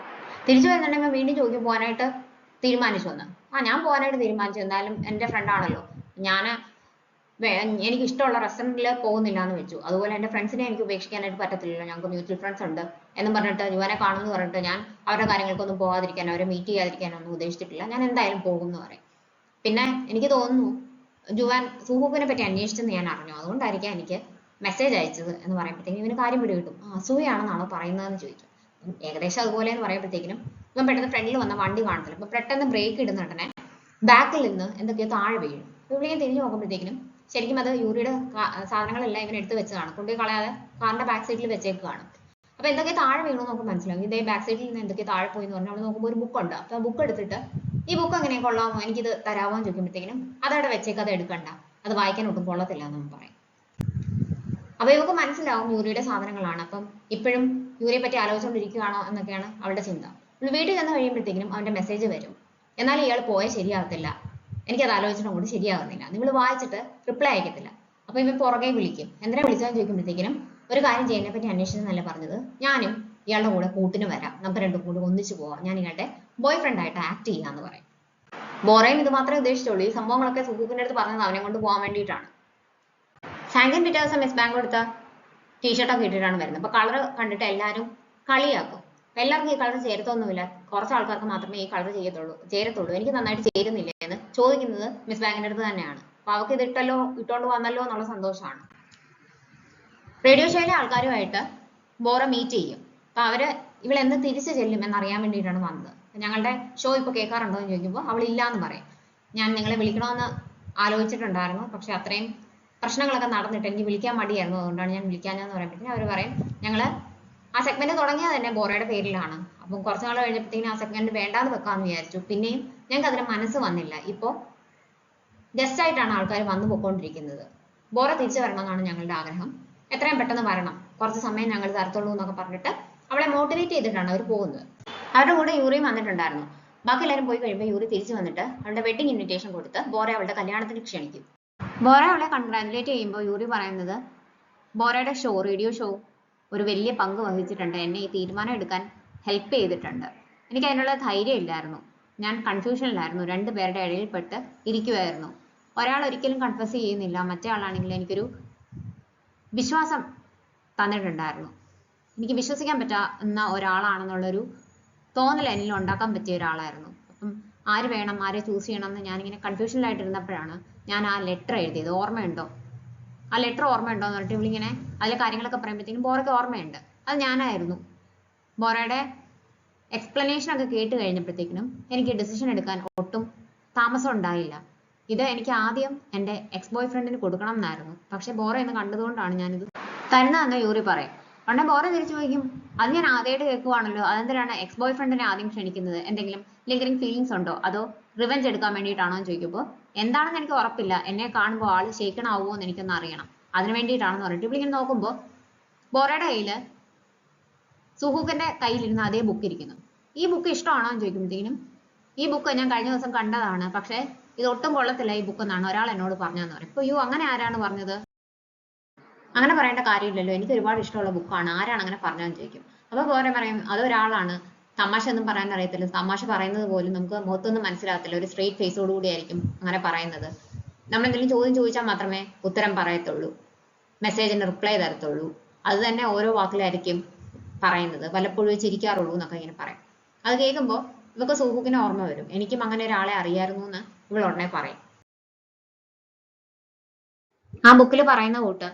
തിരിച്ചു വരുന്നുണ്ടെങ്കിൽ വീണ്ടും ചോദിക്കും പോകാനായിട്ട് തീരുമാനിച്ചു എന്ന്. ഞാൻ പോകാനായിട്ട് തീരുമാനിച്ചു, എന്തായാലും എൻ്റെ ഫ്രണ്ട് ആണല്ലോ, ഞാൻ എനിക്ക് ഇഷ്ടമുള്ള റെസ്റ്റോറൻറ്റിൽ പോകുന്നില്ല എന്ന് വെച്ചു, അതുപോലെ എൻ്റെ ഫ്രണ്ട്സിനെ എനിക്ക് ഉപേക്ഷിക്കാനായിട്ട് പറ്റത്തില്ലല്ലോ, ഞങ്ങൾക്ക് മ്യൂച്വൽ ഫ്രണ്ട്സ് ഉണ്ട് എന്നും പറഞ്ഞിട്ട് ജുവാനെ കാണുമെന്ന് പറഞ്ഞിട്ട് ഞാൻ അവരുടെ കാര്യങ്ങൾക്കൊന്നും പോകാതിരിക്കാൻ, അവരെ മീറ്റ് ചെയ്യാതിരിക്കാനൊന്നും ഉദ്ദേശിച്ചിട്ടില്ല, ഞാൻ എന്തായാലും പോകും എന്ന് പറയും. പിന്നെ എനിക്ക് തോന്നുന്നു ജുവാൻ സുഹൂബിനെ പറ്റി അന്വേഷിച്ചെന്ന് ഞാൻ അറിഞ്ഞു, അതുകൊണ്ടായിരിക്കാം എനിക്ക് മെസ്സേജ് അയച്ചത് എന്ന് പറയുമ്പോഴത്തേക്കും ഇവന് കാര്യം പിടികിട്ടും. അസൂയാണെന്നാണോ പറയുന്നതെന്ന് ചോദിക്കും. ഏകദേശം അതുപോലെ എന്ന് പറയുമ്പോഴത്തേക്കിനും ഇവൻ പെട്ടെന്ന് ഫ്രണ്ടിൽ വന്ന വണ്ടി കാണത്തില്ല, അപ്പൊ പെട്ടെന്ന് ബ്രേക്ക് ഇടുന്നുണ്ടനെ ബാക്കിൽ നിന്ന് എന്തൊക്കെയോ താഴെ വീഴും. ഇവിടെയും തിരിഞ്ഞു നോക്കുമ്പോഴത്തേക്കിനും ശരിക്കും അത് യൂറിയുടെ സാധനങ്ങളെല്ലാം ഇവൻ എടുത്ത് വെച്ചതാണ്, കൊണ്ടുപോയി കളയാതെ കാറിന്റെ ബാക്ക് സൈഡിൽ വെച്ചേക്കാണ്. അപ്പൊ എന്തൊക്കെ താഴെ വീണു നമുക്ക് മനസ്സിലാവും, ഇതേ ബാക്ക് സൈഡിൽ നിന്ന് എന്തൊക്കെ താഴെ പോയി എന്ന് പറഞ്ഞാൽ അവിടെ നോക്കുമ്പോൾ ഒരു ബുക്ക് ഉണ്ട്. അപ്പൊ ആ ബുക്ക് എടുത്തിട്ട് ഈ ബുക്ക് എങ്ങനെ കൊള്ളാമോ, എനിക്കിത് തരാമോ എന്ന് ചോദിക്കുമ്പോഴത്തേക്കിനും അതവിടെ വെച്ചേക്ക്, അത് എടുക്കണ്ട, അത് വായിക്കാൻ ഒട്ടും കൊള്ളത്തില്ല എന്ന് പറയും. അപ്പൊ ഇവർക്ക് മനസ്സിലാവും യൂറിയുടെ സാധനങ്ങളാണ്, അപ്പം ഇപ്പോഴും യൂറിയെ പറ്റി ആലോചിച്ചുകൊണ്ടിരിക്കുകയാണോ എന്നൊക്കെയാണ് അവളുടെ ചിന്ത. വീട്ടിൽ ചെന്ന് കഴിയുമ്പോഴത്തേക്കിനും അവന്റെ മെസ്സേജ് വരും, എന്നാലും ഇയാൾ പോയാൽ ശരിയാകത്തില്ല, എനിക്കത് ആലോചിച്ചിട്ട് അങ്ങോട്ട് ശരിയാകുന്നില്ല, നിങ്ങൾ വായിച്ചിട്ട് റിപ്ലൈ അയക്കത്തില്ല. അപ്പൊ ഇവൻ പുറകെ വിളിക്കും, എന്തിനാ വിളിച്ചതെന്ന് ചോദിക്കുമ്പോഴത്തേക്കിനും ഒരു കാര്യം ചെയ്യുന്നതിനെ പറ്റി അന്വേഷിച്ചെന്നല്ല പറഞ്ഞത്, ഞാനും ഇയാളുടെ കൂടെ കൂട്ടിന് വരാം, നമുക്ക് രണ്ടും കൂടി ഒന്നിച്ചു പോവാം, ഞാൻ ഇയാളുടെ ബോയ് ഫ്രണ്ട് ആയിട്ട് ആക്ട് ചെയ്യാന്ന് പറയും. ബോറയും ഇത് മാത്രമേ ഉദ്ദേശിച്ചുള്ളൂ, ഈ സംഭവങ്ങളൊക്കെ സുഹൂക്കിന്റെ അടുത്ത് പറഞ്ഞത് അവനെ കൊണ്ട് പോകാൻ വേണ്ടിയിട്ടാണ്. സാങ്കിൻ പിറ്റേ ദിവസം മിസ് ബാങ്ക് കൊടുത്ത ടീഷർട്ടൊക്കെ ഇട്ടിട്ടാണ് വരുന്നത്. അപ്പൊ കളർ കണ്ടിട്ട് എല്ലാവരും കളിയാക്കും. അപ്പൊ എല്ലാവർക്കും ഈ കളർ ചേരത്തൊന്നുമില്ല, കുറച്ച് ആൾക്കാർക്ക് മാത്രമേ ഈ കളർ ചേരത്തുള്ളൂ, എനിക്ക് നന്നായിട്ട് ചേരുന്നില്ലേ എന്ന് ചോദിക്കുന്നത് മിസ് ബാങ്കിന്റെ അടുത്ത് തന്നെയാണ്. അപ്പൊ അവർക്ക് ഇത് ഇട്ടോണ്ട് വന്നല്ലോ എന്നുള്ള സന്തോഷമാണ്. റേഡിയോ ഷോയിലെ ആൾക്കാരുമായിട്ട് ബോറ മീറ്റ് ചെയ്യും. അപ്പൊ അവര് ഇവളെന്ന് തിരിച്ചു ചെല്ലും എന്നറിയാൻ വേണ്ടിയിട്ടാണ് വന്നത്. ഞങ്ങളുടെ ഷോ ഇപ്പൊ കേൾക്കാറുണ്ടോ എന്ന് ചോദിക്കുമ്പോൾ അവൾ ഇല്ല എന്ന് പറയും. ഞാൻ നിങ്ങളെ വിളിക്കണമെന്ന് ആലോചിച്ചിട്ടുണ്ടായിരുന്നു, പക്ഷെ അത്രയും പ്രശ്നങ്ങളൊക്കെ നടന്നിട്ട് എനിക്ക് വിളിക്കാൻ മടിയായിരുന്നു, അതുകൊണ്ടാണ് ഞാൻ വിളിക്കാഞ്ഞെന്ന് പറയുമ്പോഴത്തേക്കും അവർ പറയും ഞങ്ങള് ആ സെഗ്മെന്റ് തുടങ്ങിയത് തന്നെ ബോറയുടെ പേരിലാണ്, അപ്പം കുറച്ച് നാൾ കഴിഞ്ഞപ്പോഴത്തേക്കും ആ സെഗ്മെന്റ് വേണ്ടാന്ന് വെക്കാമെന്ന് വിചാരിച്ചു, പിന്നെയും ഞങ്ങൾക്ക് അതിന് മനസ്സ് വന്നില്ല, ഇപ്പോ ഗസ്റ്റ് ആയിട്ടാണ് ആൾക്കാർ വന്നു പോയിക്കൊണ്ടിരിക്കുന്നത്, ബോറ തിരിച്ചു വരണമെന്നാണ് ഞങ്ങളുടെ ആഗ്രഹം, എത്രയും പെട്ടെന്ന് വരണം, കുറച്ച് സമയം ഞങ്ങൾ തരത്തുള്ളൂ എന്നൊക്കെ പറഞ്ഞിട്ട് അവളെ മോട്ടിവേറ്റ് ചെയ്തിട്ടാണ് അവർ പോകുന്നത്. അവരുടെ കൂടെ യൂറിയും വന്നിട്ടുണ്ടായിരുന്നു. ബാക്കി എല്ലാവരും പോയി കഴിയുമ്പോൾ യൂറി തിരിച്ചു വന്നിട്ട് അവളുടെ വെഡിങ് ഇൻവിറ്റേഷൻ കൊടുത്ത് ബോറയെ അവളുടെ കല്യാണത്തിന് ക്ഷണിക്കും. ബോറ അവളെ കൺഗ്രാജുലേറ്റ് ചെയ്യുമ്പോൾ യൂറി പറയുന്നത് ബോറയുടെ റേഡിയോ ഷോ ഒരു വലിയ പങ്ക് വഹിച്ചിട്ടുണ്ട്, എന്നെ ഈ തീരുമാനം എടുക്കാൻ ഹെൽപ്പ് ചെയ്തിട്ടുണ്ട്, എനിക്ക് അതിനുള്ള ധൈര്യം ഇല്ലായിരുന്നു, ഞാൻ കൺഫ്യൂഷനിലായിരുന്നു, രണ്ടുപേരുടെ ഇടയിൽപ്പെട്ട് ഇരിക്കുമായിരുന്നു, ഒരാൾ ഒരിക്കലും കൺഫസ് ചെയ്യുന്നില്ല, മറ്റേ ആളാണെങ്കിൽ എനിക്കൊരു വിശ്വാസം തന്നിട്ടുണ്ടായിരുന്നു, എനിക്ക് വിശ്വസിക്കാൻ പറ്റുന്ന ഒരാളാണെന്നുള്ളൊരു തോന്നൽ എന്നിൽ ഉണ്ടാക്കാൻ പറ്റിയ ഒരാളായിരുന്നു, അപ്പം ആര് വേണം, ആരെ ചൂസ് ചെയ്യണം എന്ന് ഞാനിങ്ങനെ കൺഫ്യൂഷനിലായിട്ടിരുന്നപ്പോഴാണ് ഞാൻ ആ ലെറ്റർ എഴുതിയത്. ഓർമ്മയുണ്ടോ? ആ ലെറ്റർ ഓർമ്മയുണ്ടോ എന്ന് പറഞ്ഞിട്ട് ഇവളിങ്ങനെ അതിലെ കാര്യങ്ങളൊക്കെ പറയുമ്പോഴത്തേക്കും ബോറയ്ക്ക് ഓർമ്മയുണ്ട്, അത് ഞാനായിരുന്നു. ബോറയുടെ എക്സ്പ്ലനേഷൻ ഒക്കെ കേട്ട് കഴിഞ്ഞപ്പോഴത്തേക്കിനും എനിക്ക് ഡിസിഷൻ എടുക്കാൻ ഒട്ടും താമസം ഉണ്ടായില്ല. ഇത് എനിക്ക് ആദ്യം എൻ്റെ എക്സ് ബോയ് ഫ്രണ്ടിന് കൊടുക്കണം എന്നായിരുന്നു. പക്ഷെ ബോറ എന്ന് കണ്ടതുകൊണ്ടാണ് ഞാനിത് തരുന്നതെന്ന് യൂറി പറയും. ഉടനെ ബോറ തിരിച്ചു ചോദിക്കും, അത് ഞാൻ ആദ്യമായിട്ട് കേൾക്കുവാണല്ലോ, അതെന്തിനാണ് എക്സ് ബോയ് ഫ്രണ്ടിനെ ആദ്യം ക്ഷണിക്കുന്നത്? എന്തെങ്കിലും ലിങ്കറിങ് ഫീലിങ്സ് ഉണ്ടോ, അതോ റിവെഞ്ച് എടുക്കാൻ വേണ്ടിയിട്ടാണോ എന്ന് ചോദിക്കുമ്പോൾ എന്താണെന്ന് എനിക്ക് ഉറപ്പില്ല, എന്നെ കാണുമ്പോൾ ആള് ഷേക്കണാവുമോ എന്ന് എനിക്കൊന്ന് അറിയണം, അതിന് വേണ്ടിയിട്ടാണെന്ന് പറഞ്ഞിട്ട് ഇവളിങ്ങനെ നോക്കുമ്പോൾ ബോറയുടെ കയ്യില് സുഹൂഖിന്റെ കയ്യിലിരുന്ന അതേ ബുക്ക് ഇരിക്കുന്നു. ഈ ബുക്ക് ഇഷ്ടമാണോ എന്ന് ചോദിക്കുമ്പോഴത്തേക്കും ഈ ബുക്ക് ഞാൻ കഴിഞ്ഞ ദിവസം കണ്ടതാണ്, പക്ഷെ ഇത് ഒട്ടും കൊള്ളത്തില്ല ഈ ബുക്ക് എന്നാണ് ഒരാൾ എന്നോട് പറഞ്ഞതെന്ന് പറയും. അപ്പൊ അങ്ങനെ ആരാണ് പറഞ്ഞത്? അങ്ങനെ പറയേണ്ട കാര്യമില്ലല്ലോ, എനിക്ക് ഒരുപാട് ഇഷ്ടമുള്ള ബുക്കാണ്, ആരാണ് അങ്ങനെ പറഞ്ഞതെന്ന് ചോദിക്കും. അപ്പൊ ബോറ പറയും, അതൊരാളാണ്, തമാശ ഒന്നും പറയാൻ അറിയത്തില്ല, തമാശ പറയുന്നത് പോലും നമുക്ക് മുഖത്തൊന്നും മനസ്സിലാകത്തില്ല, ഒരു സ്ട്രെയിറ്റ് ഫേസോട് കൂടി ആയിരിക്കും അങ്ങനെ പറയുന്നത്. നമ്മൾ എന്തെങ്കിലും ചോദ്യം ചോദിച്ചാൽ മാത്രമേ ഉത്തരം പറയത്തുള്ളൂ, മെസ്സേജിന് റിപ്ലൈ തരത്തുള്ളൂ, അത് തന്നെ ഓരോ വാക്കിലായിരിക്കും പറയുന്നത്, വല്ലപ്പോഴും ചിരിക്കാറുള്ളൂ എന്നൊക്കെ ഇങ്ങനെ പറയും. അത് കേൾക്കുമ്പോൾ ഇവക്ക് സുഹൂഖിനെ ഓർമ്മ വരും, എനിക്കും അങ്ങനെ ഒരാളെ അറിയായിരുന്നു എന്ന് ഇവൾ ഉടനെ പറയും. ആ ബുക്കിൽ പറയുന്ന കൂട്ട്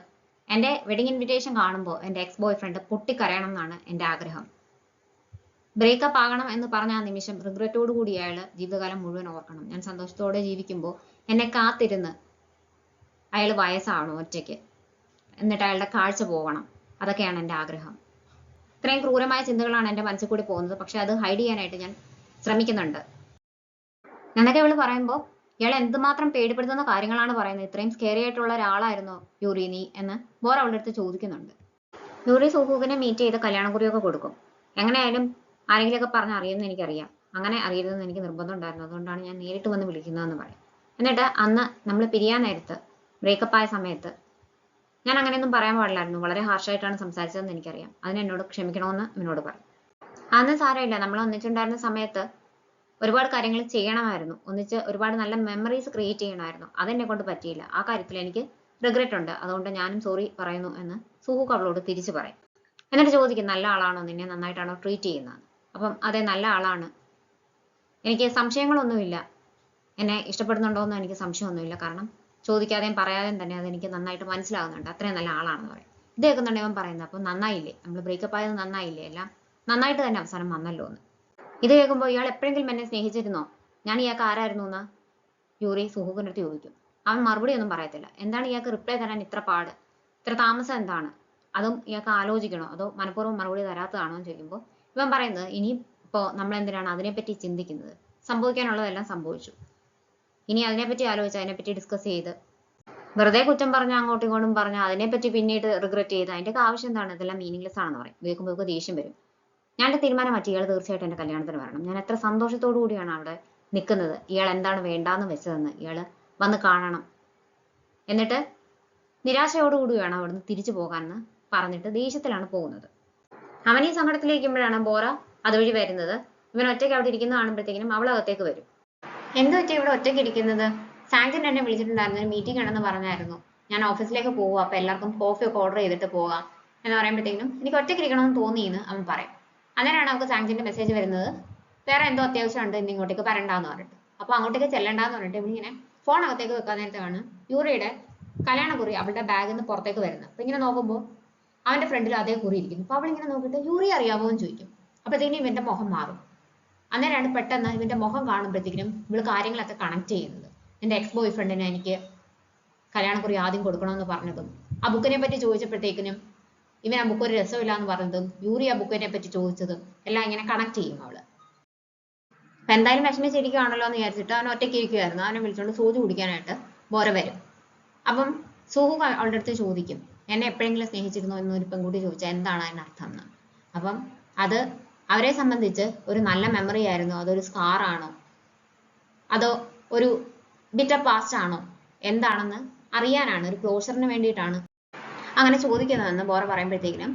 എൻ്റെ വെഡിങ് ഇൻവിറ്റേഷൻ കാണുമ്പോൾ എൻ്റെ എക്സ് ബോയ് ഫ്രണ്ട് പൊട്ടിക്കരയണം എന്നാണ് എൻ്റെ ആഗ്രഹം. ബ്രേക്കപ്പ് ആകണം എന്ന് പറഞ്ഞ ആ നിമിഷം റിഗ്രറ്റോട് കൂടി അയാൾ ജീവിതകാലം മുഴുവൻ ഓർക്കണം. ഞാൻ സന്തോഷത്തോടെ ജീവിക്കുമ്പോൾ എന്നെ കാത്തിരുന്ന് അയാൾ വയസ്സാവണം ഒറ്റയ്ക്ക്, എന്നിട്ട് അയാളുടെ കാഴ്ച പോകണം, അതൊക്കെയാണ് എൻ്റെ ആഗ്രഹം. ഇത്രയും ക്രൂരമായ ചിന്തകളാണ് എൻ്റെ മനസ്സിൽ കൂടി പോകുന്നത്, പക്ഷെ അത് ഹൈഡ് ചെയ്യാനായിട്ട് ഞാൻ ശ്രമിക്കുന്നുണ്ട് എന്നൊക്കെ ഇവള് പറയുമ്പോൾ ഇയാൾ എന്തുമാത്രം പേടിപ്പെടുത്തുന്ന കാര്യങ്ങളാണ് പറയുന്നത്, ഇത്രയും സ്കേറി ആയിട്ടുള്ള ഒരാളായിരുന്നു യൂറി നീ എന്ന് ബോർ അവളുടെ അടുത്ത് ചോദിക്കുന്നുണ്ട്. യൂറി സുഹൂഖിനെ മീറ്റ് ചെയ്ത് കല്യാണക്കുറിയൊക്കെ കൊടുക്കും. എങ്ങനെയായാലും ആരെങ്കിലുമൊക്കെ പറഞ്ഞ് അറിയുമെന്ന് എനിക്കറിയാം, അങ്ങനെ അറിയരുതെന്ന് എനിക്ക് നിർബന്ധം ഉണ്ടായിരുന്നു, അതുകൊണ്ടാണ് ഞാൻ നേരിട്ട് വന്ന് വിളിക്കുന്നതെന്ന് പറയും. എന്നിട്ട് അന്ന് നമ്മൾ പിരിയാൻ നേരത്ത് ബ്രേക്കപ്പ് ആയ സമയത്ത് ഞാൻ അങ്ങനെയൊന്നും പറയാൻ പാടില്ലായിരുന്നു, വളരെ ഹാർഷായിട്ടാണ് സംസാരിച്ചതെന്ന് എനിക്കറിയാം, അതിന് എന്നോട് ക്ഷമിക്കണമെന്ന് എന്നോട് പറയും. അന്ന് സാരമില്ല, നമ്മൾ ഒന്നിച്ചുണ്ടായിരുന്ന സമയത്ത് ഒരുപാട് കാര്യങ്ങൾ ചെയ്യണമായിരുന്നു, ഒന്നിച്ച് ഒരുപാട് നല്ല മെമ്മറീസ് ക്രിയേറ്റ് ചെയ്യണമായിരുന്നു, അതെന്നെ കൊണ്ട് പറ്റിയില്ല, ആ കാര്യത്തിൽ എനിക്ക് റിഗ്രറ്റ് ഉണ്ട്, അതുകൊണ്ട് ഞാനും സോറി പറയുന്നു എന്ന് സുഹൂഖ് അവളോട് തിരിച്ചു പറയും. എന്നിട്ട് ചോദിക്കും, നല്ല ആളാണോ, നിന്നെ നന്നായിട്ടാണോ ട്രീറ്റ് ചെയ്യുന്നത്? അപ്പം അതെ, നല്ല ആളാണ്, എനിക്ക് സംശയങ്ങളൊന്നുമില്ല, എന്നെ ഇഷ്ടപ്പെടുന്നുണ്ടോ എന്ന് എനിക്ക് സംശയമൊന്നുമില്ല, കാരണം ചോദിക്കാതെയും പറയാതെയും തന്നെ അതെനിക്ക് നന്നായിട്ട് മനസ്സിലാകുന്നുണ്ട്, അത്രയും നല്ല ആളാണെന്ന് പറയും. ഇത് കേൾക്കുന്നുണ്ട് ഇവൻ പറയുന്നത്, അപ്പം നന്നായില്ലേ, നമ്മൾ ബ്രേക്കപ്പ് ആയത് നന്നായില്ലേ, എല്ലാം നന്നായിട്ട് തന്നെ അവസാനം വന്നല്ലോ എന്ന്. ഇത് കേൾക്കുമ്പോൾ ഇയാൾ എപ്പോഴെങ്കിലും എന്നെ സ്നേഹിച്ചിരുന്നോ, ഞാൻ ഇയാൾക്ക് ആരായിരുന്നു എന്ന് യൂറി സുഹൂഖിന്റെ അടുത്ത് ചോദിക്കും. അവൻ മറുപടി ഒന്നും പറയത്തില്ല. എന്താണ് ഇയാൾക്ക് റിപ്ലൈ തരാൻ ഇത്ര പാട്, ഇത്ര താമസം എന്താണ്, അതും ഇയാൾക്ക് ആലോചിക്കണോ, അതോ മനഃപൂർവ്വം മറുപടി തരാത്തതാണോ എന്ന് ചോദിക്കുമ്പോൾ ഇവൻ പറയുന്നത്, ഇനി ഇപ്പോൾ നമ്മൾ എന്തിനാണ് അതിനെപ്പറ്റി ചിന്തിക്കുന്നത്, സംഭവിക്കാനുള്ളതെല്ലാം സംഭവിച്ചു, ഇനി അതിനെപ്പറ്റി ആലോചിച്ച് അതിനെപ്പറ്റി ഡിസ്കസ് ചെയ്ത് വെറുതെ കുറ്റം പറഞ്ഞ അങ്ങോട്ടും ഇങ്ങോട്ടും പറഞ്ഞ അതിനെപ്പറ്റി പിന്നീട് റിഗ്രറ്റ് ചെയ്ത് അതിൻ്റെയൊക്കെ ആവശ്യം എന്താണ്, ഇതെല്ലാം മീനിങ്ലെസ് ആണെന്ന് പറയും. കേൾക്കുമ്പോൾ ദേഷ്യം വരും. ഞാൻ തീരുമാനം മാറ്റി, ഇയാൾ തീർച്ചയായിട്ടും എൻ്റെ കല്യാണത്തിന് വരണം, ഞാൻ എത്ര സന്തോഷത്തോടു കൂടിയാണ് അവിടെ നിൽക്കുന്നത്, ഇയാൾ എന്താണ് വേണ്ടാന്ന് വെച്ചതെന്ന് ഇയാൾ വന്ന് കാണണം, എന്നിട്ട് നിരാശയോടുകൂടി വേണം അവിടുന്ന് തിരിച്ചു പോകാമെന്ന് പറഞ്ഞിട്ട് ദേഷ്യത്തിലാണ് പോകുന്നത്. അവൻ ഈ സങ്കടത്തിലിരിക്കുമ്പോഴാണ് ബോറ അതുവഴി വരുന്നത്. ഇവൻ ഒറ്റയ്ക്ക് അവിടെ ഇരിക്കുന്ന കാണുമ്പോഴത്തേക്കിനും അവൾ അകത്തേക്ക് വരും. എന്ത് പറ്റി ഇവിടെ ഒറ്റയ്ക്ക് ഇരിക്കുന്നത്? സാങ്ജൻ എന്നെ വിളിച്ചിട്ടുണ്ടായിരുന്നു, ഒരു മീറ്റിംഗ് ഉണ്ടെന്ന് പറഞ്ഞായിരുന്നു, ഞാൻ ഓഫീസിലേക്ക് പോവുക, അപ്പൊ എല്ലാവർക്കും കോഫി ഒക്കെ ഓർഡർ ചെയ്തിട്ട് പോകാം എന്ന് പറയുമ്പോഴത്തേക്കും എനിക്ക് ഒറ്റയ്ക്ക് ഇരിക്കണമെന്ന് തോന്നിയെന്ന് അവൻ പറയും. അങ്ങനെയാണ് നമുക്ക് സാങ്ജന്റെ മെസ്സേജ് വരുന്നത്, വേറെ എന്തോ അത്യാവശ്യം ഉണ്ട്, ഇന്ന് ഇങ്ങോട്ടേക്ക് വരണ്ടാന്ന് പറഞ്ഞിട്ട്. അപ്പൊ അങ്ങോട്ടേക്ക് ചെല്ലണ്ടാന്ന് പറഞ്ഞിട്ട് ഇവളിങ്ങനെ ഫോൺ അകത്തേക്ക് വെക്കാൻ നേരത്താണ് യൂറിയുടെ കല്യാണക്കുറി അവളുടെ ബാഗിൽ നിന്ന് പുറത്തേക്ക് വരുന്നത്. അപ്പൊ ഇങ്ങനെ നോക്കുമ്പോൾ അവന്റെ ഫ്രണ്ടിൽ അതേ കുറി ഇരിക്കുന്നു. അപ്പൊ അവളിങ്ങനെ നോക്കിയിട്ട് യൂറി അറിയാമോ എന്ന് ചോദിക്കും. അപ്പോഴത്തേക്കും ഇവന്റെ മുഖം മാറും. അന്നേരമാണ് പെട്ടെന്ന് ഇവന്റെ മുഖം കാണുമ്പോഴത്തേക്കും ഇവള് കാര്യങ്ങളൊക്കെ കണക്ട് ചെയ്യുന്നത്. എന്റെ എക്സ് ബോയ് ഫ്രണ്ടിനെ എനിക്ക് കല്യാണക്കുറി ആദ്യം കൊടുക്കണമെന്ന് പറഞ്ഞതും, ആ ബുക്കിനെ പറ്റി ചോദിച്ചപ്പോഴത്തേക്കിനും ഇവൻ ആ ബുക്ക് ഒരു രസമില്ല എന്ന് പറഞ്ഞതും, യൂറി ആ ബുക്കിനെ പറ്റി ചോദിച്ചതും എല്ലാം ഇങ്ങനെ കണക്ട് ചെയ്യും അവള്. അപ്പൊ എന്തായാലും വിഷമിച്ചിരിക്കുകയാണല്ലോ എന്ന് വിചാരിച്ചിട്ട് അവൻ ഒറ്റയ്ക്ക് ഇരിക്കുമായിരുന്നു. അവനെ വിളിച്ചുകൊണ്ട് സൂചി കുടിക്കാനായിട്ട് ബോറ വരും. അപ്പം സുഹൂഖ് അവളുടെ അടുത്ത് ചോദിക്കും, എന്നെ എപ്പോഴെങ്കിലും സ്നേഹിച്ചിരുന്നോ എന്ന് ഒരു പെൺകുട്ടി ചോദിച്ചാൽ എന്താണ് അതിനർത്ഥം എന്ന്. അപ്പം അത് അവരെ സംബന്ധിച്ച് ഒരു നല്ല മെമ്മറി ആയിരുന്നോ, അതൊരു സ്കാർ ആണോ, അതോ ഒരു ബിറ്റർ പാസ്റ്റ് ആണോ, എന്താണെന്ന് അറിയാനാണ്, ഒരു ക്ലോഷറിന് വേണ്ടിയിട്ടാണ് അങ്ങനെ ചോദിക്കുന്നതെന്ന് ബോറ പറയുമ്പോഴത്തേക്കിനും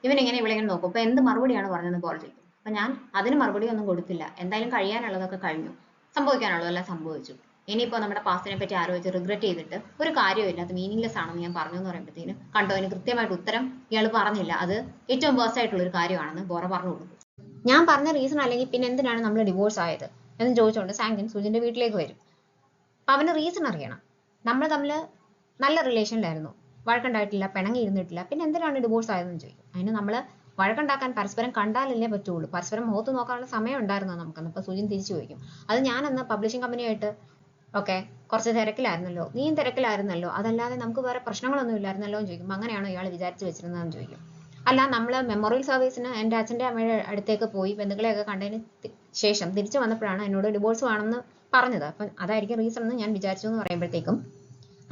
ഇവനിങ്ങനെ ഇവളിങ്ങനെ നോക്കും. അപ്പൊ എന്ത് മറുപടിയാണ് പറഞ്ഞതെന്ന് ബോറ ചോദിക്കും. അപ്പൊ ഞാൻ അതിന് മറുപടി ഒന്നും കൊടുത്തില്ല, എന്തായാലും കഴിയാനുള്ളതൊക്കെ കഴിഞ്ഞു, സംഭവിക്കാനുള്ളതെല്ലാം സംഭവിച്ചു, ഇനിയിപ്പോ നമ്മുടെ പാസ്റ്റിനെ പറ്റി ആലോചിച്ച് റിഗ്രറ്റ് ചെയ്തിട്ട് ഒരു കാര്യമില്ല, അത് മീനിങ്ലെസ് ആണെന്ന് ഞാൻ പറഞ്ഞു എന്ന് പറയുമ്പോഴത്തേനും കണ്ടോ, അതിന് കൃത്യമായിട്ട് ഉത്തരം ഇയാൾ പറഞ്ഞില്ല, അത് ഏറ്റവും വേഴ്സ്റ്റ് ആയിട്ടുള്ള ഒരു കാര്യമാണെന്ന് ബോറ പറഞ്ഞു കൊടുക്കും. ഞാൻ പറഞ്ഞ റീസൺ അല്ലെങ്കിൽ പിന്നെ എന്തിനാണ് നമ്മൾ ഡിവോഴ്സ് ആയത്, എന്ന് ചോദിച്ചുകൊണ്ട് സാങ്ക്യൻ സുജിന്റെ വീട്ടിലേക്ക് വരും. അപ്പൊ അവന് റീസൺ അറിയണം. നമ്മൾ തമ്മിൽ നല്ല റിലേഷനിലായിരുന്നു, വഴക്കുണ്ടായിട്ടില്ല, പിണങ്ങി ഇരുന്നിട്ടില്ല, പിന്നെ എന്തിനാണ് ഡിവോഴ്സ് ആയതെന്ന് ചോദിക്കും. അതിന് നമ്മൾ വഴക്കുണ്ടാക്കാൻ പരസ്പരം കണ്ടാലല്ലേ പറ്റുള്ളൂ, പരസ്പരം മുഖത്ത് നോക്കാനുള്ള സമയം ഉണ്ടായിരുന്നോ നമുക്കെന്ന്. അപ്പൊ സുജിൻ തിരിച്ചു ചോദിക്കും, അത് ഞാനെന്ന് പബ്ലിഷിംഗ് കമ്പനിയായിട്ട് ഓക്കെ കുറച്ച് തിരക്കിലായിരുന്നല്ലോ, നീയും തിരക്കിലായിരുന്നല്ലോ, അതല്ലാതെ നമുക്ക് വേറെ പ്രശ്നങ്ങളൊന്നും ഇല്ലായിരുന്നല്ലോ എന്ന് ചോദിക്കും. അങ്ങനെയാണോ ഇയാൾ വിചാരിച്ചു വെച്ചിരുന്നതെന്ന് ചോദിക്കും. അല്ല, നമ്മൾ മെമ്മോറിയൽ സർവീസിന് എൻ്റെ അച്ഛൻ്റെ അമ്മയുടെ അടുത്തേക്ക് പോയി ബന്ധുക്കളെയൊക്കെ കണ്ടതിന് ശേഷം തിരിച്ചു വന്നപ്പോഴാണ് എന്നോട് ഡിവോഴ്സ് വേണമെന്ന് പറഞ്ഞത്, അപ്പം അതായിരിക്കും റീസൺ എന്ന് ഞാൻ വിചാരിച്ചു എന്ന് പറയുമ്പോഴത്തേക്കും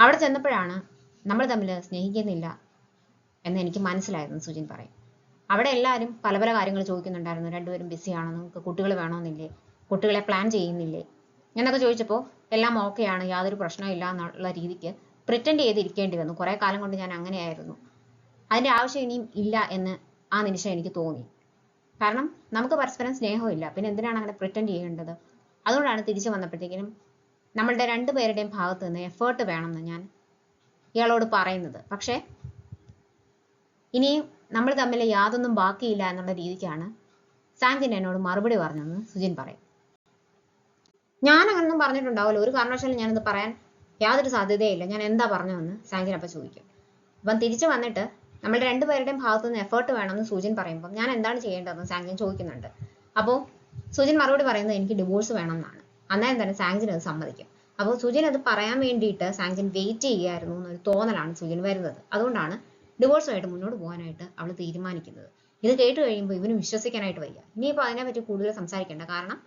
അവിടെ ചെന്നപ്പോഴാണ് നമ്മൾ തമ്മിൽ സ്നേഹിക്കുന്നില്ല എന്ന് എനിക്ക് മനസ്സിലായിരുന്നു സുജിൻ പറയും. അവിടെ എല്ലാവരും പല പല കാര്യങ്ങൾ ചോദിക്കുന്നുണ്ടായിരുന്നു. രണ്ടുപേരും ബിസിയാണോ, നിങ്ങൾക്ക് കുട്ടികൾ വേണമെന്നില്ലേ, കുട്ടികളെ പ്ലാൻ ചെയ്യുന്നില്ലേ എന്നൊക്കെ ചോദിച്ചപ്പോൾ എല്ലാം ഓക്കെയാണ്, യാതൊരു പ്രശ്നവും ഇല്ല എന്നുള്ള രീതിക്ക് പ്രിറ്റൻഡ് ചെയ്തിരിക്കേണ്ടി വന്നു. കുറേ കാലം കൊണ്ട് ഞാൻ അങ്ങനെയായിരുന്നു, അതിൻ്റെ ആവശ്യം ഇനിയും ഇല്ല എന്ന് ആ നിമിഷം എനിക്ക് തോന്നി. കാരണം നമുക്ക് പരസ്പരം സ്നേഹമില്ല, പിന്നെ എന്തിനാണ് അങ്ങനെ പ്രിറ്റൻഡ് ചെയ്യേണ്ടത്. അതുകൊണ്ടാണ് തിരിച്ചു വന്നപ്പോഴത്തേക്കിനും നമ്മളുടെ രണ്ടുപേരുടെയും ഭാഗത്ത് നിന്ന് എഫേർട്ട് വേണമെന്ന് ഞാൻ ഇയാളോട് പറയുന്നത്. പക്ഷേ ഇനിയും നമ്മൾ തമ്മിൽ യാതൊന്നും ബാക്കിയില്ല എന്നുള്ള രീതിക്കാണ് സാങ്ക്യൻ എന്നോട് മറുപടി പറഞ്ഞതെന്ന് സുജിൻ പറയും. ഞാൻ അങ്ങനൊന്നും പറഞ്ഞിട്ടുണ്ടാവില്ല, ഒരു കാരണവശാലും ഞാനത് പറയാൻ യാതൊരു സാധ്യതയില്ല, ഞാൻ എന്താ പറഞ്ഞതെന്ന് സാങ്ക്യൻ അപ്പം ചോദിക്കും. അപ്പം തിരിച്ചു വന്നിട്ട് നമ്മൾ രണ്ടുപേരുടെയും ഭാഗത്തു നിന്ന് എഫേർട്ട് വേണമെന്ന് സുജിൻ പറയുമ്പോൾ ഞാൻ എന്താണ് ചെയ്യേണ്ടതെന്ന് സാങ്ക്യൻ ചോദിക്കുന്നുണ്ട്. അപ്പോൾ സുജിൻ മറുപടി പറയുന്നത് എനിക്ക് ഡിവോഴ്സ് വേണം എന്നാണ്. അന്നേരം തന്നെ സാങ്ക്യൻ അത് സമ്മതിക്കും. അപ്പോൾ സുജിൻ അത് പറയാൻ വേണ്ടിയിട്ട് സാങ്ക്യൻ വെയിറ്റ് ചെയ്യുകയായിരുന്നു എന്നൊരു തോന്നലാണ് സുജിൻ വരുന്നത്. അതുകൊണ്ടാണ് ഡിവോഴ്സുമായിട്ട് മുന്നോട്ട് പോകാനായിട്ട് അവൾ തീരുമാനിക്കുന്നത്. ഇത് കേട്ട് കഴിയുമ്പോൾ ഇവന് വിശ്വസിക്കാനായിട്ട് വയ്യ. ഇനിയിപ്പോൾ അതിനെപ്പറ്റി കൂടുതൽ സംസാരിക്കേണ്ട, കാരണം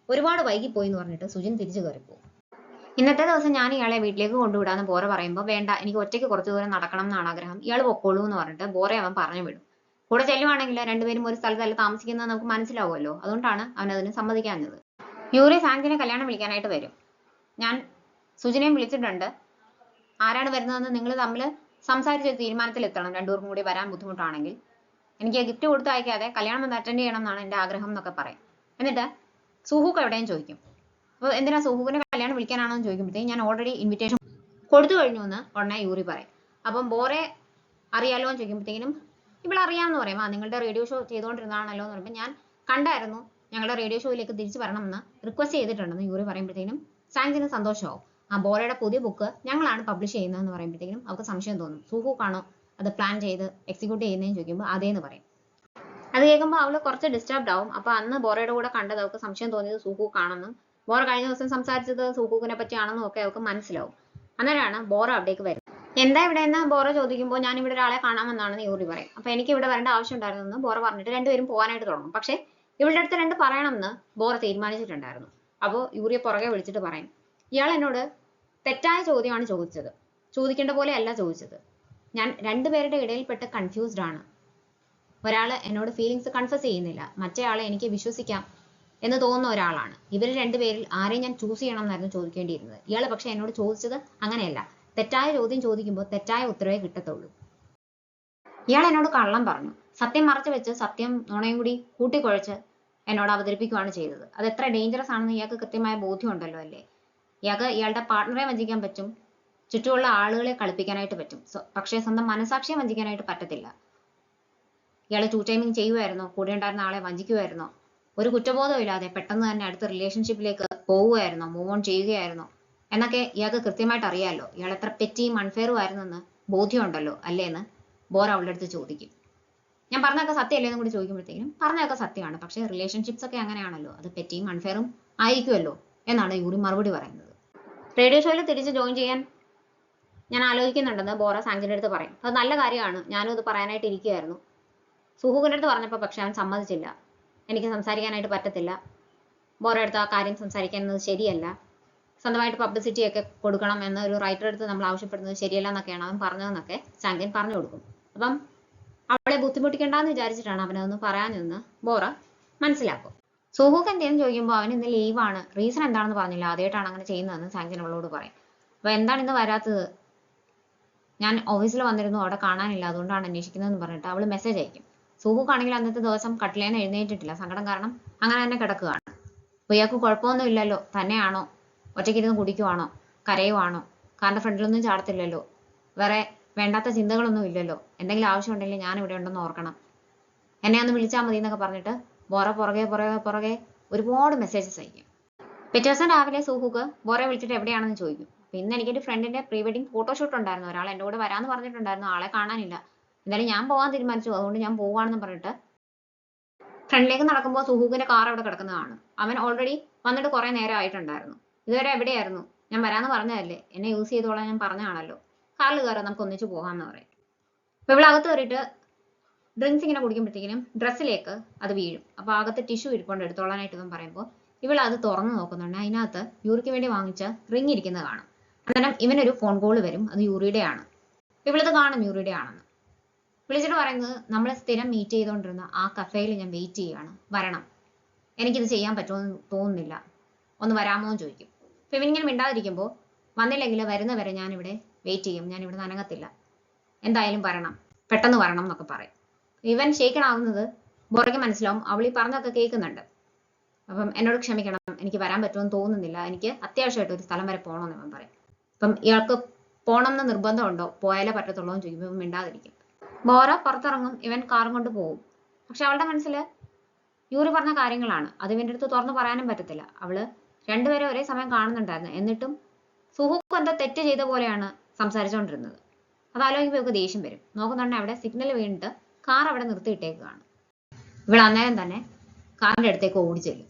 ഒരുപാട് വൈകിപ്പോയി എന്ന് പറഞ്ഞിട്ട് സുജിൻ തിരിച്ചു കയറിപ്പോകും. ഇന്നത്തെ ദിവസം ഞാൻ ഇയാളെ വീട്ടിലേക്ക് കൊണ്ടുവിടാന്ന് ബോറ പറയുമ്പോൾ വേണ്ട, എനിക്ക് ഒറ്റയ്ക്ക് കുറച്ച് ദൂരം നടക്കണം എന്നാണ് ആഗ്രഹം, ഇയാൾ പൊക്കോളൂ എന്ന് പറഞ്ഞിട്ട് ബോറെ അവൻ പറഞ്ഞു വിടും. കൂടെ ചെല്ലുവാണെങ്കിൽ രണ്ടുപേരും ഒരു സ്ഥലത്തല്ല താമസിക്കുന്നത് നമുക്ക് മനസ്സിലാവുമല്ലോ, അതുകൊണ്ടാണ് അവൻ അതിന് സമ്മതിക്കാഞ്ഞത്. യൂറി സാങ്ക്യനെ കല്യാണം വിളിക്കാനായിട്ട് വരും. ഞാൻ സുജിനെയും വിളിച്ചിട്ടുണ്ട്, ആരാണ് വരുന്നതെന്ന് നിങ്ങൾ തമ്മിൽ സംസാരിച്ച് തീരുമാനത്തിലെത്തണം, രണ്ടുപേർക്കും കൂടി വരാൻ ബുദ്ധിമുട്ടാണെങ്കിൽ. എനിക്ക് ഗിഫ്റ്റ് കൊടുത്ത് അയക്കാതെ കല്യാണം ഒന്ന് അറ്റൻഡ് ചെയ്യണം എന്നാണ് എൻ്റെ ആഗ്രഹം എന്നൊക്കെ പറയും. എന്നിട്ട് സുഹൂക്ക് എവിടെയും ചോദിക്കും. അപ്പോൾ എന്തിനാ സുഹൂക്കിനെ കല്യാണം വിളിക്കാനാണോ എന്ന് ചോദിക്കുമ്പോഴത്തേക്കും ഞാൻ ഓൾറെഡി ഇൻവിറ്റേഷൻ കൊടുത്തു കഴിഞ്ഞു എന്ന് ഉടനെ യൂറി പറയും. അപ്പം ബോറെ അറിയാലോ എന്ന് ചോദിക്കുമ്പോഴത്തേക്കും ഇവിടെ അറിയാമെന്ന് പറയും. നിങ്ങളുടെ റേഡിയോ ഷോ ചെയ്തുകൊണ്ടിരുന്നതാണല്ലോ എന്ന് പറയുമ്പോൾ ഞാൻ കണ്ടായിരുന്നു, ഞങ്ങളുടെ റേഡിയോ ഷോയിലേക്ക് തിരിച്ചു വരണമെന്ന് റിക്വസ്റ്റ് ചെയ്തിട്ടുണ്ടെന്ന് യൂറി പറയുമ്പോഴത്തേക്കും സാങ്ക്യന് സന്തോഷമാവും. ബോറയുടെ പുതിയ ബുക്ക് ഞങ്ങളാണ് പബ്ലിഷ് ചെയ്യുന്നതെന്ന് പറയുമ്പോഴത്തേക്കും അവർക്ക് സംശയം തോന്നും, സുഹൂക്കാണോ അത് പ്ലാൻ ചെയ്ത് എക്സിക്യൂട്ട് ചെയ്യുന്നതെന്ന് ചോദിക്കുമ്പോൾ അതേന്ന് പറയും. അത് കേൾക്കുമ്പോൾ അവൾ കുറച്ച് ഡിസ്റ്റർബ്ഡ് ആവും. അപ്പോൾ അന്ന് ബോറയുടെ കൂടെ കണ്ടത് അവൾക്ക് സംശയം തോന്നിയത് സുഹൂക്കാണെന്നും ബോറ കഴിഞ്ഞ ദിവസം സംസാരിച്ചത് സുഹൂക്കിനെ പറ്റിയാണെന്നും ഒക്കെ അവൾക്ക് മനസ്സിലാവും. അന്നേരമാണ് ബോറ അവിടേക്ക് വരുന്നത്. എന്താ ഇവിടെ എന്ന് ബോറ ചോദിക്കുമ്പോൾ ഞാൻ ഇവിടെ ഒരാളെ കാണാമെന്നാണെന്ന് യൂറി പറയും. അപ്പോൾ എനിക്ക് ഇവിടെ വരേണ്ട ആവശ്യം ഉണ്ടായിരുന്നെന്ന് ബോറ പറഞ്ഞിട്ട് രണ്ടുപേരും പോകാനായിട്ട് തുടങ്ങും. പക്ഷേ ഇവളുടെ അടുത്ത് രണ്ട് പറയണമെന്ന് ബോറ തീരുമാനിച്ചിട്ടുണ്ടായിരുന്നു. അപ്പോൾ യൂറിയെ പുറകെ വിളിച്ചിട്ട് പറയും, ഇയാൾ എന്നോട് തെറ്റായ ചോദ്യമാണ് ചോദിച്ചത്, ചോദിക്കേണ്ട പോലെ അല്ല ചോദിച്ചത്. ഞാൻ രണ്ടുപേരുടെ ഇടയിൽപ്പെട്ട് കൺഫ്യൂസ്ഡ് ആണ്. ഒരാൾ എന്നോട് ഫീലിങ്സ് കൺഫസ് ചെയ്യുന്നില്ല, മറ്റേ ആളെ എനിക്ക് വിശ്വസിക്കാം എന്ന് തോന്നുന്ന ഒരാളാണ്. ഇവർ രണ്ടുപേരിൽ ആരെയും ഞാൻ ചൂസ് ചെയ്യണം എന്നായിരുന്നു ചോദിക്കേണ്ടിയിരുന്നത്. ഇയാൾ പക്ഷെ എന്നോട് ചോദിച്ചത് അങ്ങനെയല്ല, തെറ്റായ ചോദ്യം ചോദിക്കുമ്പോൾ തെറ്റായ ഉത്തരവേ കിട്ടത്തുള്ളൂ. ഇയാൾ എന്നോട് കള്ളം പറഞ്ഞു, സത്യം മറച്ചു വെച്ച് സത്യം നുണയും കൂടി കൂട്ടിക്കുഴച്ച് എന്നോട് അവതരിപ്പിക്കുകയാണ് ചെയ്തത്. അത് എത്ര ഡേഞ്ചറസ് ആണെന്ന് ഇയാൾക്ക് കൃത്യമായ ബോധ്യമുണ്ടല്ലോ അല്ലേ. ഇയാൾക്ക് ഇയാളുടെ പാർട്ട്ണറെ വഞ്ചിക്കാൻ പറ്റും, ചുറ്റുമുള്ള ആളുകളെ കളിപ്പിക്കാനായിട്ട് പറ്റും, പക്ഷേ സ്വന്തം മനസാക്ഷിയെ വഞ്ചിക്കാനായിട്ട് പറ്റത്തില്ല. ഇയാൾ ടൂ ടൈമിങ് ചെയ്യുമായിരുന്നോ, കൂടെ ഉണ്ടായിരുന്ന ആളെ വഞ്ചിക്കുമായിരുന്നോ, ഒരു കുറ്റബോധവും ഇല്ലാതെ പെട്ടെന്ന് തന്നെ അടുത്ത റിലേഷൻഷിപ്പിലേക്ക് പോവുകയായിരുന്നോ, മൂവ് ഓൺ ചെയ്യുകയായിരുന്നോ എന്നൊക്കെ ഇയാൾക്ക് കൃത്യമായിട്ട് അറിയാമല്ലോ. ഇയാൾ എത്ര പെറ്റിയും അൺഫെയറും ആയിരുന്നെന്ന് ബോധ്യമുണ്ടല്ലോ അല്ലേന്ന് ബോറ അവളുടെ അടുത്ത് ചോദിക്കും. ഞാൻ പറഞ്ഞതൊക്കെ സത്യമല്ലേന്നും കൂടി ചോദിക്കുമ്പോഴത്തേക്കും പറഞ്ഞതൊക്കെ സത്യമാണ്, പക്ഷേ റിലേഷൻഷിപ്സ് ഒക്കെ അങ്ങനെയാണല്ലോ, അത് പെറ്റിയും അൺഫെയറും ആയിരിക്കുമല്ലോ എന്നാണ് യൂറി മറുപടി പറയുന്നത്. റേഡിയോ ഷോയിൽ തിരിച്ച് ജോയിൻ ചെയ്യാൻ ഞാൻ ആലോചിക്കുന്നുണ്ടെന്ന് ബോറ സാങ്ക്യൻ്റെ അടുത്ത് പറയും. അത് നല്ല കാര്യമാണ്, ഞാനും അത് പറയാനായിട്ട് ഇരിക്കുകയായിരുന്നു. സുഹൂക്കിൻ്റെ അടുത്ത് പറഞ്ഞപ്പോൾ പക്ഷെ അവൻ സമ്മതിച്ചില്ല, എനിക്ക് സംസാരിക്കാനായിട്ട് പറ്റത്തില്ല, ബോറ അടുത്ത് ആ കാര്യം സംസാരിക്കുന്നത് ശരിയല്ല, സ്വന്തമായിട്ട് പബ്ലിസിറ്റി ഒക്കെ കൊടുക്കണം എന്ന ഒരു റൈറ്റർ അടുത്ത് നമ്മൾ ആവശ്യപ്പെടുന്നത് ശരിയല്ല എന്നൊക്കെയാണ് അവൻ പറഞ്ഞതെന്നൊക്കെ സാങ്ക്യൻ പറഞ്ഞു കൊടുക്കും. അപ്പം അവളെ ബുദ്ധിമുട്ടിക്കണ്ടെന്ന് വിചാരിച്ചിട്ടാണ് അവനതൊന്ന് പറയാനെന്ന് ബോറ മനസ്സിലാക്കും. സുഹൂക്ക് എന്തെന്ന് ചോദിക്കുമ്പോൾ അവൻ ഇന്ന് ലീവാണ്, റീസൺ എന്താണെന്ന് പറഞ്ഞില്ല, ആദ്യമായിട്ടാണ് അങ്ങനെ ചെയ്യുന്നതെന്ന് സാങ്ക്യൻ അവളോട് പറയും. അപ്പോൾ എന്താണ് ഇന്ന് വരാത്തത്, ഞാൻ ഓഫീസിൽ വന്നിരുന്നു, അവിടെ കാണാനില്ല, അതുകൊണ്ടാണ് അന്വേഷിക്കുന്നതെന്ന് പറഞ്ഞിട്ട് അവൾ മെസ്സേജ് അയക്കും. സുഹൂക്ക് ആണെങ്കിൽ അന്നത്തെ ദിവസം കട്ടിലേന്ന് എഴുന്നേറ്റിട്ടില്ല, സങ്കടം കാരണം അങ്ങനെ തന്നെ കിടക്കുകയാണ്. അപ്പോൾ ഇയാൾക്ക് കുഴപ്പമൊന്നും ഇല്ലല്ലോ, തന്നെയാണോ, ഒറ്റയ്ക്കിരുന്ന് കുടിക്കുവാണോ, കരയുവാണോ, കാറിൻ്റെ ഫ്രണ്ടിലൊന്നും ചാടത്തില്ലല്ലോ, വേറെ വേണ്ടാത്ത ചിന്തകളൊന്നും ഇല്ലല്ലോ, എന്തെങ്കിലും ആവശ്യമുണ്ടെങ്കിൽ ഞാൻ ഇവിടെ ഉണ്ടെന്ന് ഓർക്കണം, എന്നെ ഒന്ന് വിളിച്ചാൽ മതി എന്നൊക്കെ പറഞ്ഞിട്ട് ബോറ പുറകെ പുറകെ പുറകെ ഒരുപാട് മെസ്സേജസ് അയക്കും. പിറ്റേ ദിവസം രാവിലെ സുഹുക്ക് ബോറെ വിളിച്ചിട്ട് എവിടെയാണെന്ന് ചോദിക്കും. അപ്പൊ ഇന്ന് എനിക്കൊരു ഫ്രണ്ടിന്റെ പ്രീ വെഡിങ് ഫോട്ടോഷൂട്ട് ഉണ്ടായിരുന്നു. ഒരാൾ എൻ്റെ കൂടെ വരാമെന്ന് പറഞ്ഞിട്ടുണ്ടായിരുന്നു. ആളെ കാണാനില്ല. എന്തായാലും ഞാൻ പോകാൻ തീരുമാനിച്ചു. അതുകൊണ്ട് ഞാൻ പോവാണെന്ന് പറഞ്ഞിട്ട് ഫ്രണ്ടിലേക്ക് നടക്കുമ്പോൾ സുഹൂഖിന്റെ കാർ അവിടെ കിടക്കുന്നതാണ്. അവൻ ഓൾറെഡി വന്നിട്ട് കുറെ നേരം ആയിട്ടുണ്ടായിരുന്നു. ഇതുവരെ എവിടെയായിരുന്നു? ഞാൻ വരാമെന്ന് പറഞ്ഞതല്ലേ, എന്നെ യൂസ് ചെയ്തോളാൻ ഞാൻ പറഞ്ഞാണല്ലോ, കാറിൽ കയറാം, നമുക്ക് ഒന്നിച്ച് പോകാമെന്ന് പറയും. അപ്പൊ ഇവിടെ അകത്ത് കയറിയിട്ട് ഡ്രിങ്ക്സ് ഇങ്ങനെ കുടിക്കുമ്പോഴത്തേക്കിനും ഡ്രസ്സിലേക്ക് അത് വീഴും. അപ്പൊ അകത്ത് ടിഷ്യൂ ഇരിക്കൊണ്ട് എടുത്തോളാനായിട്ട് ഇവൻ പറയുമ്പോൾ ഇവൾ അത് തുറന്നു നോക്കുന്നുണ്ട്. അതിനകത്ത് യൂറിക്ക് വേണ്ടി വാങ്ങിച്ച റിങ് ഇരിക്കുന്നത് കാണും. അന്നേരം ഇവനൊരു ഫോൺ കോൾ വരും. അത് യൂറിയുടെ ആണ്. ഇവളിത് കാണും യൂറിയുടെ ആണെന്ന്. വിളിച്ചിട്ട് പറയുന്നത്, നമ്മൾ സ്ഥിരം മീറ്റ് ചെയ്തുകൊണ്ടിരുന്ന ആ കഫേയിൽ ഞാൻ വെയിറ്റ് ചെയ്യുകയാണ്, വരണം, എനിക്കിത് ചെയ്യാൻ പറ്റുമെന്ന് തോന്നുന്നില്ല, ഒന്ന് വരാമോ എന്ന് ചോദിക്കും. അപ്പൊ ഇവനിങ്ങനെ മിണ്ടാതിരിക്കുമ്പോൾ, വന്നില്ലെങ്കിൽ വരുന്നവരെ ഞാനിവിടെ വെയിറ്റ് ചെയ്യും, ഞാൻ ഇവിടെ അനങ്ങത്തില്ല, എന്തായാലും വരണം, പെട്ടെന്ന് വരണം എന്നൊക്കെ പറയും. ഇവൻ ഷേക്കണാവുന്നത് ബോറയ്ക്ക് മനസ്സിലാവും. അവൾ ഈ പറഞ്ഞൊക്കെ കേൾക്കുന്നുണ്ട്. അപ്പം എന്നോട് ക്ഷമിക്കണം, എനിക്ക് വരാൻ പറ്റുമെന്ന് തോന്നുന്നില്ല, എനിക്ക് അത്യാവശ്യമായിട്ട് ഒരു സ്ഥലം വരെ പോകണമെന്ന് ഇവൻ പറയും. അപ്പം ഇയാൾക്ക് പോകണം എന്ന് നിർബന്ധമുണ്ടോ, പോയാലേ പറ്റത്തുള്ളൂ എന്ന് ചോദിക്കുമ്പോൾ ഇവൻ മിണ്ടാതിരിക്കും. ബോറ പുറത്തിറങ്ങും. ഇവൻ കാറും കൊണ്ട് പോകും. പക്ഷെ അവളുടെ മനസ്സിൽ യൂറി പറഞ്ഞ കാര്യങ്ങളാണ്. അത് ഇവന്റെ അടുത്ത് തുറന്നു പറയാനും പറ്റത്തില്ല. അവള് രണ്ടുപേരും ഒരേ സമയം കാണുന്നുണ്ടായിരുന്നു. എന്നിട്ടും സുഹൂക്ക് എന്തോ തെറ്റ് ചെയ്ത പോലെയാണ് സംസാരിച്ചുകൊണ്ടിരുന്നത്. അതാലോചിക്കുമ്പോൾ ഇവർക്ക് ദേഷ്യം വരും. നോക്കുന്നുണ്ടെ അവിടെ സിഗ്നൽ വീണിട്ട് കാർ അവിടെ നിർത്തിയിട്ടേക്കാണ്. ഇവൾ അന്നേരം തന്നെ കാറിന്റെ അടുത്തേക്ക് ഓടിച്ചെല്ലും.